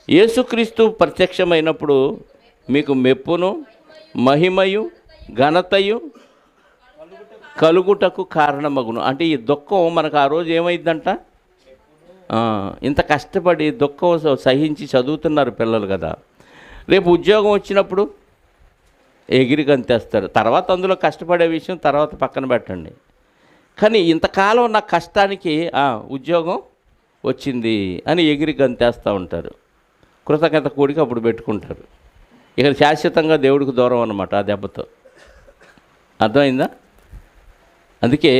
యేసుక్రీస్తు ప్రత్యక్షమైనప్పుడు మీకు మెప్పును, మహిమయు, ఘనతయు కలుగుటకు కారణమగును. అంటే ఈ దుఃఖం మనకు ఆ రోజు ఏమైందంట? ఇంత కష్టపడి దుఃఖం సహించి చదువుతున్నారు పిల్లలు కదా, రేపు ఉద్యోగం వచ్చినప్పుడు ఎగిరి గంతేస్తారు. తర్వాత అందులో కష్టపడే విషయం తర్వాత పక్కన పెట్టండి. కానీ ఇంతకాలం నా కష్టానికి ఉద్యోగం వచ్చింది అని ఎగిరి గంతేస్తూ ఉంటారు. కృతజ్ఞత కూడికి అప్పుడు పెట్టుకుంటారు. ఇక శాశ్వతంగా దేవుడికి దూరం అన్నమాట ఆ దెబ్బతో. అర్థమైందా? అందుకే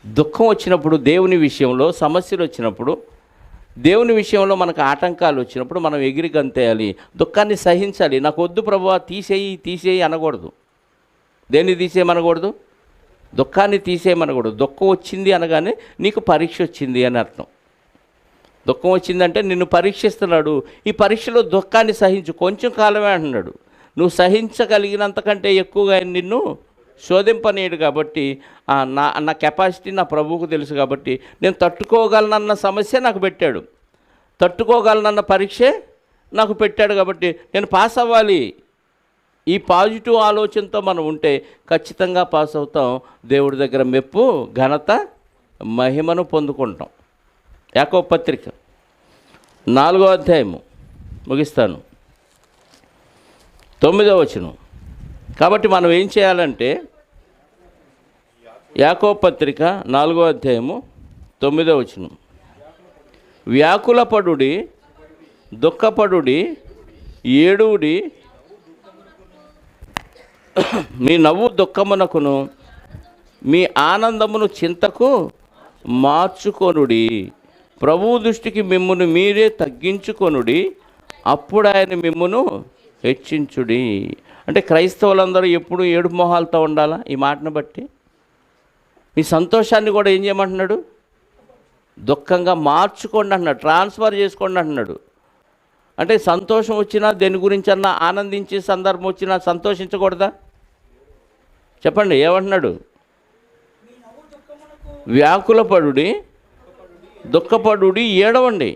దుఃఖం వచ్చినప్పుడు, దేవుని విషయంలో సమస్యలు వచ్చినప్పుడు, దేవుని విషయంలో మనకు ఆటంకాలు వచ్చినప్పుడు మనం ఎగిరి గంతేయాలి, దుఃఖాన్ని సహించాలి. నాకు వద్దు ప్రభువా, తీసేయి అనకూడదు. దేన్ని తీసేయమనకూడదు? దుఃఖాన్ని తీసేయమనకూడదు. దుఃఖం వచ్చింది అనగానే నీకు పరీక్ష వచ్చింది అని అర్థం. దుఃఖం వచ్చిందంటే నిన్ను పరీక్షిస్తున్నాడు. ఈ పరీక్షలో దుఃఖాన్ని సహించు, కొంచెం కాలమే అంటున్నాడు. నువ్వు సహించగలిగినంతకంటే ఎక్కువగా నిన్ను శోధింపనీయడు. కాబట్టి నా కెపాసిటీ నా ప్రభువుకు తెలుసు. కాబట్టి నేను తట్టుకోగలనన్న సమస్య నాకు పెట్టాడు, తట్టుకోగలనన్న పరీక్షే నాకు పెట్టాడు. కాబట్టి నేను పాస్ అవ్వాలి. ఈ పాజిటివ్ ఆలోచనతో మనం ఉంటే ఖచ్చితంగా పాస్ అవుతాం. దేవుడి దగ్గర మెప్పు, ఘనత, మహిమను పొందుకుంటాం. యాకోబు పత్రిక 4వ అధ్యాయము ముగిస్తాను, 9వ వచనం. కాబట్టి మనం ఏం చేయాలంటే, యాకోబు పత్రిక 4వ అధ్యాయము 9వ వచనం, వ్యాకులపడుడి, దుఃఖపడుడి, ఏడుడి, మీ నవ్వు దుఃఖమునకును మీ ఆనందమును చింతకు మార్చుకొనుడి. ప్రభువు దృష్టికి మిమ్మును మీరే తగ్గించుకొనుడి, అప్పుడు ఆయన మిమ్మును హెచ్చించుడి. అంటే క్రైస్తవులందరూ ఎప్పుడు ఏడు మొహాలతో ఉండాలా? ఈ మాటను బట్టి మీ సంతోషాన్ని కూడా ఏం చేయమంటున్నాడు? దుఃఖంగా మార్చుకోండి అంటున్నాడు, ట్రాన్స్ఫర్ చేసుకోండి అంటున్నాడు. అంటే సంతోషం వచ్చినా దేని గురించి అన్నా ఆనందించే సందర్భం వచ్చినా సంతోషించకూడదా? చెప్పండి, ఏమంటున్నాడు? వ్యాకులపడుడి, దుఃఖపడుడి, ఏడవండి.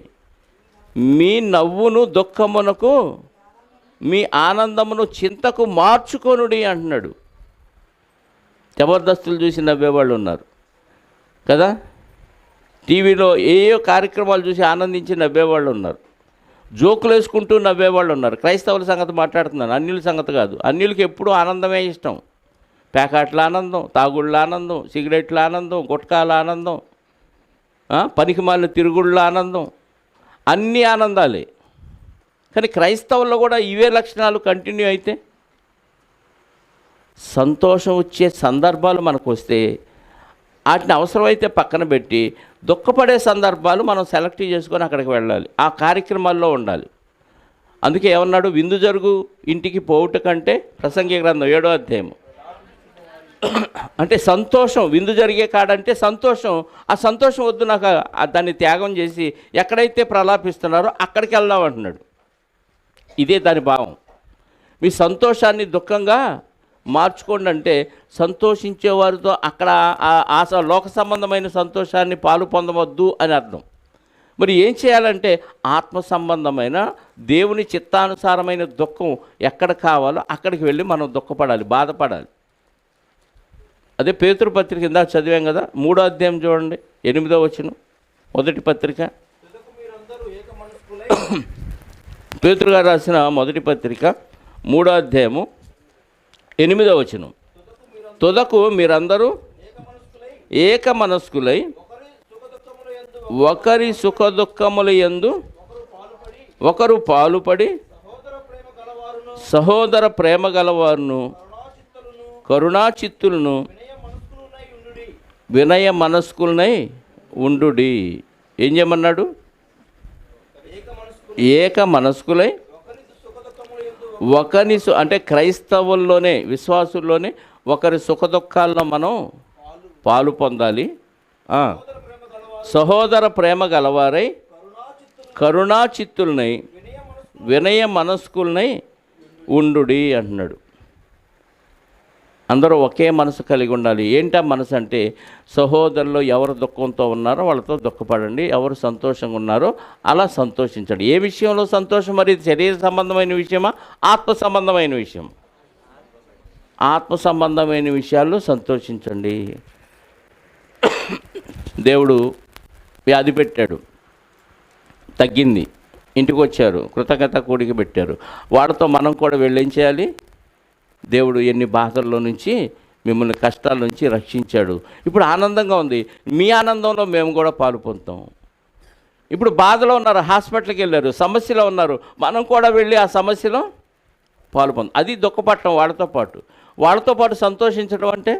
మీ నవ్వును దుఃఖమునకు మీ ఆనందమును చింతకు మార్చుకొనుడి అంటున్నాడు. జబర్దస్తులు చూసి నవ్వేవాళ్ళు ఉన్నారు కదా, టీవీలో ఏయో కార్యక్రమాలు చూసి ఆనందించి నవ్వేవాళ్ళు ఉన్నారు, జోకులు వేసుకుంటూ నవ్వేవాళ్ళు ఉన్నారు. క్రైస్తవుల సంగతి మాట్లాడుతున్నాను, అన్యుల సంగతి కాదు. అన్యులకి ఎప్పుడూ ఆనందమే ఇష్టం. ప్యాకెట్ల ఆనందం, తాగుళ్ళ ఆనందం, సిగరెట్ల ఆనందం, గుట్కాల ఆనందం, పనికిమాలిన తిరుగుళ్ళ ఆనందం, అన్ని ఆనందాలే. కానీ క్రైస్తవుల్లో కూడా ఇవే లక్షణాలు కంటిన్యూ అయితే, సంతోషం వచ్చే సందర్భాలు మనకు వస్తే వాటిని అవసరమైతే పక్కన పెట్టి దుఃఖపడే సందర్భాలు మనం సెలెక్ట్ చేసుకొని అక్కడికి వెళ్ళాలి, ఆ కార్యక్రమాల్లో ఉండాలి. అందుకే ఏమన్నాడు? విందు జరుగు ఇంటికి పోవుట కంటే, ప్రసంగి గ్రంథం 7వ అధ్యాయము. అంటే సంతోషం, విందు జరిగే కాడంటే సంతోషం. ఆ సంతోషం వద్దు, నాకు దాన్ని త్యాగం చేసి ఎక్కడైతే ప్రలాపిస్తున్నారో అక్కడికి వెళ్దాం అంటున్నాడు. ఇదే దాని భావం. మీ సంతోషాన్ని దుఃఖంగా మార్చుకోండి అంటే సంతోషించేవారితో అక్కడ లోక సంబంధమైన సంతోషాన్ని పాలు పొందవద్దు అని అర్థం. మరి ఏం చేయాలంటే ఆత్మ సంబంధమైన దేవుని చిత్తానుసారమైన దుఃఖం ఎక్కడ కావాలో అక్కడికి వెళ్ళి మనం దుఃఖపడాలి, బాధపడాలి. అదే పేతురు పత్రిక ఇందాక చదివాం కదా, 3వ అధ్యాయం చూడండి, 8వ వచనం. మొదటి పత్రిక, పేతురు గారు రాసిన మొదటి పత్రిక 3వ అధ్యాయము 8వ వచనం. తుదకు మీరందరూ ఏక మనస్కులై ఒకరి సుఖ దుఃఖముల యందు ఒకరు పాలుపడి సహోదర ప్రేమ గలవారును కరుణాచిత్తులను వినయ మనస్కులనై ఉండుడి. ఏం చేయమన్నాడు? ఏక మనస్కులై ఒకరి అంటే క్రైస్తవుల్లోనే, విశ్వాసుల్లోనే ఒకరి సుఖదుఖాల్లో మనం పాలు పొందాలి. సహోదర ప్రేమ గలవారై కరుణాచిత్తులనై వినయ మనస్కులనై ఉండుడి అంటున్నాడు. అందరూ ఒకే మనసు కలిగి ఉండాలి. ఏంటా మనసు అంటే, సహోదరులు ఎవరు దుఃఖంతో ఉన్నారో వాళ్ళతో దుఃఖపడండి, ఎవరు సంతోషంగా ఉన్నారో అలా సంతోషించండి. ఏ విషయంలో సంతోషం? మరి శరీర సంబంధమైన విషయమా, ఆత్మ సంబంధమైన విషయం? ఆత్మ సంబంధమైన విషయాల్లో సంతోషించండి. దేవుడు వ్యాధి పెట్టాడు, తగ్గింది, ఇంటికి వచ్చారు, కృతజ్ఞత కూడికి పెట్టారు. వాడితో మనం కూడా వెళ్ళి ఏం చేయాలి? దేవుడు ఎన్ని బాధల్లో నుంచి, మిమ్మల్ని కష్టాల నుంచి రక్షించాడు, ఇప్పుడు ఆనందంగా ఉంది, మీ ఆనందంలో మేము కూడా పాలు పొందుతాం. ఇప్పుడు బాధలో ఉన్నారు, హాస్పిటల్కి వెళ్ళారు, సమస్యలో ఉన్నారు, మనం కూడా వెళ్ళి ఆ సమస్యలో పాలు పొందాం. అది దుఃఖపడటం. వాళ్ళతో పాటు సంతోషించడం అంటే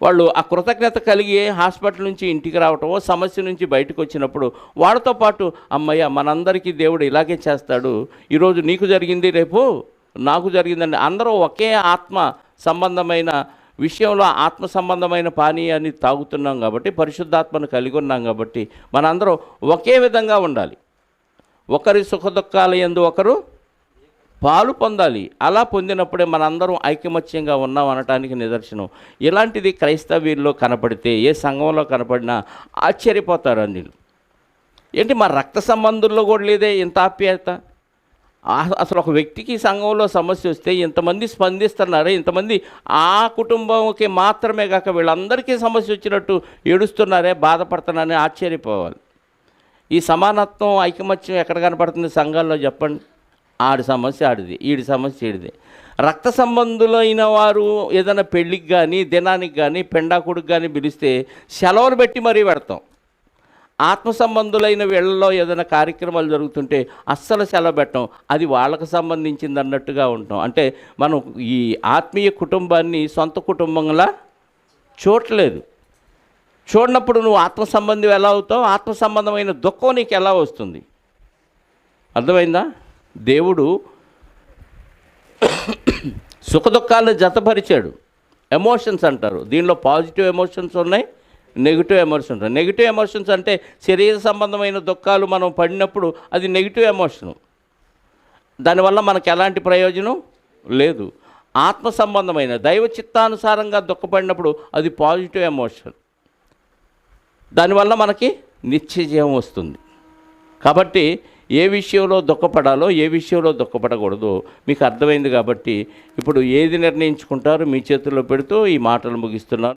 వాళ్ళు ఆ కృతజ్ఞత కలిగి హాస్పిటల్ నుంచి ఇంటికి రావటమో, సమస్య నుంచి బయటకు వచ్చినప్పుడు వాళ్ళతో పాటు, అమ్మయ్య మనందరికీ దేవుడు ఇలాగే చేస్తాడు, ఈరోజు నీకు జరిగింది రేపు నాకు జరిగిందండి. అందరూ ఒకే ఆత్మ సంబంధమైన విషయంలో ఆత్మ సంబంధమైన పానీయాన్ని తాగుతున్నాం కాబట్టి, పరిశుద్ధాత్మను కలిగి ఉన్నాం కాబట్టి మనందరం ఒకే విధంగా ఉండాలి. ఒకరి సుఖదుఖాల యందు ఒకరు పాలు పొందాలి. అలా పొందినప్పుడే మనందరం ఐకమత్యంగా ఉన్నాం అనటానికి నిదర్శనం. ఇలాంటిది క్రైస్తవీల్లో కనపడితే, ఏ సంఘంలో కనపడినా ఆశ్చర్యపోతారు అన్నిలు. ఏంటి మా రక్త సంబంధుల్లో కూడా లేదే ఇంత ఆప్యాయత? అసలు ఒక వ్యక్తికి సంఘంలో సమస్య వస్తే ఇంతమంది స్పందిస్తున్నారే, ఇంతమంది ఆ కుటుంబంకి మాత్రమే కాక వీళ్ళందరికీ సమస్య వచ్చినట్టు ఏడుస్తున్నారే, బాధపడుతున్నారని ఆశ్చర్యపోవాలి. ఈ సమానత్వం, ఐకమత్యం ఎక్కడ కనపడుతుంది సంఘాల్లో చెప్పండి? ఆడి సమస్య ఆడిది, ఈడి సమస్య ఈడిది. రక్త సంబంధులైన వారు ఏదైనా పెళ్ళికి కానీ, దినానికి కానీ, పెండాకుడికి కానీ పిలిస్తే సెలవులు పెట్టి మరీ పెడతాం. ఆత్మ సంబంధులైన వీళ్ళలో ఏదైనా కార్యక్రమాలు జరుగుతుంటే అస్సలు సెలవు పెట్టం, అది వాళ్ళకు సంబంధించింది అన్నట్టుగా ఉంటాం. అంటే మనం ఈ ఆత్మీయ కుటుంబాన్ని సొంత కుటుంబంలా చూడలేదు. చూడనప్పుడు నువ్వు ఆత్మ సంబంధం ఎలా అవుతావు? ఆత్మ సంబంధమైన దుఃఖం నీకు ఎలా వస్తుంది? అర్థమైందా? దేవుడు సుఖదుఖాలను జతపరిచాడు. ఎమోషన్స్ అంటారు, దీనిలో పాజిటివ్ ఎమోషన్స్ ఉన్నాయి, నెగిటివ్ ఎమోషన్స్ ఉంటాయి. నెగిటివ్ ఎమోషన్స్ అంటే శరీర సంబంధమైన దుఃఖాలు మనం పడినప్పుడు అది నెగిటివ్ ఎమోషను, దానివల్ల మనకు ఎలాంటి ప్రయోజనం లేదు. ఆత్మ సంబంధమైన దైవ చిత్తానుసారంగా దుఃఖపడినప్పుడు అది పాజిటివ్ ఎమోషన్, దానివల్ల మనకి నిత్యజీవం వస్తుంది. కాబట్టి ఏ విషయంలో దుఃఖపడాలో ఏ విషయంలో దుఃఖపడకూడదో మీకు అర్థమైంది. కాబట్టి ఇప్పుడు ఏది నిర్ణయించుకుంటారో మీ చేతుల్లో పెడుతూ ఈ మాటలు ముగిస్తున్నాను.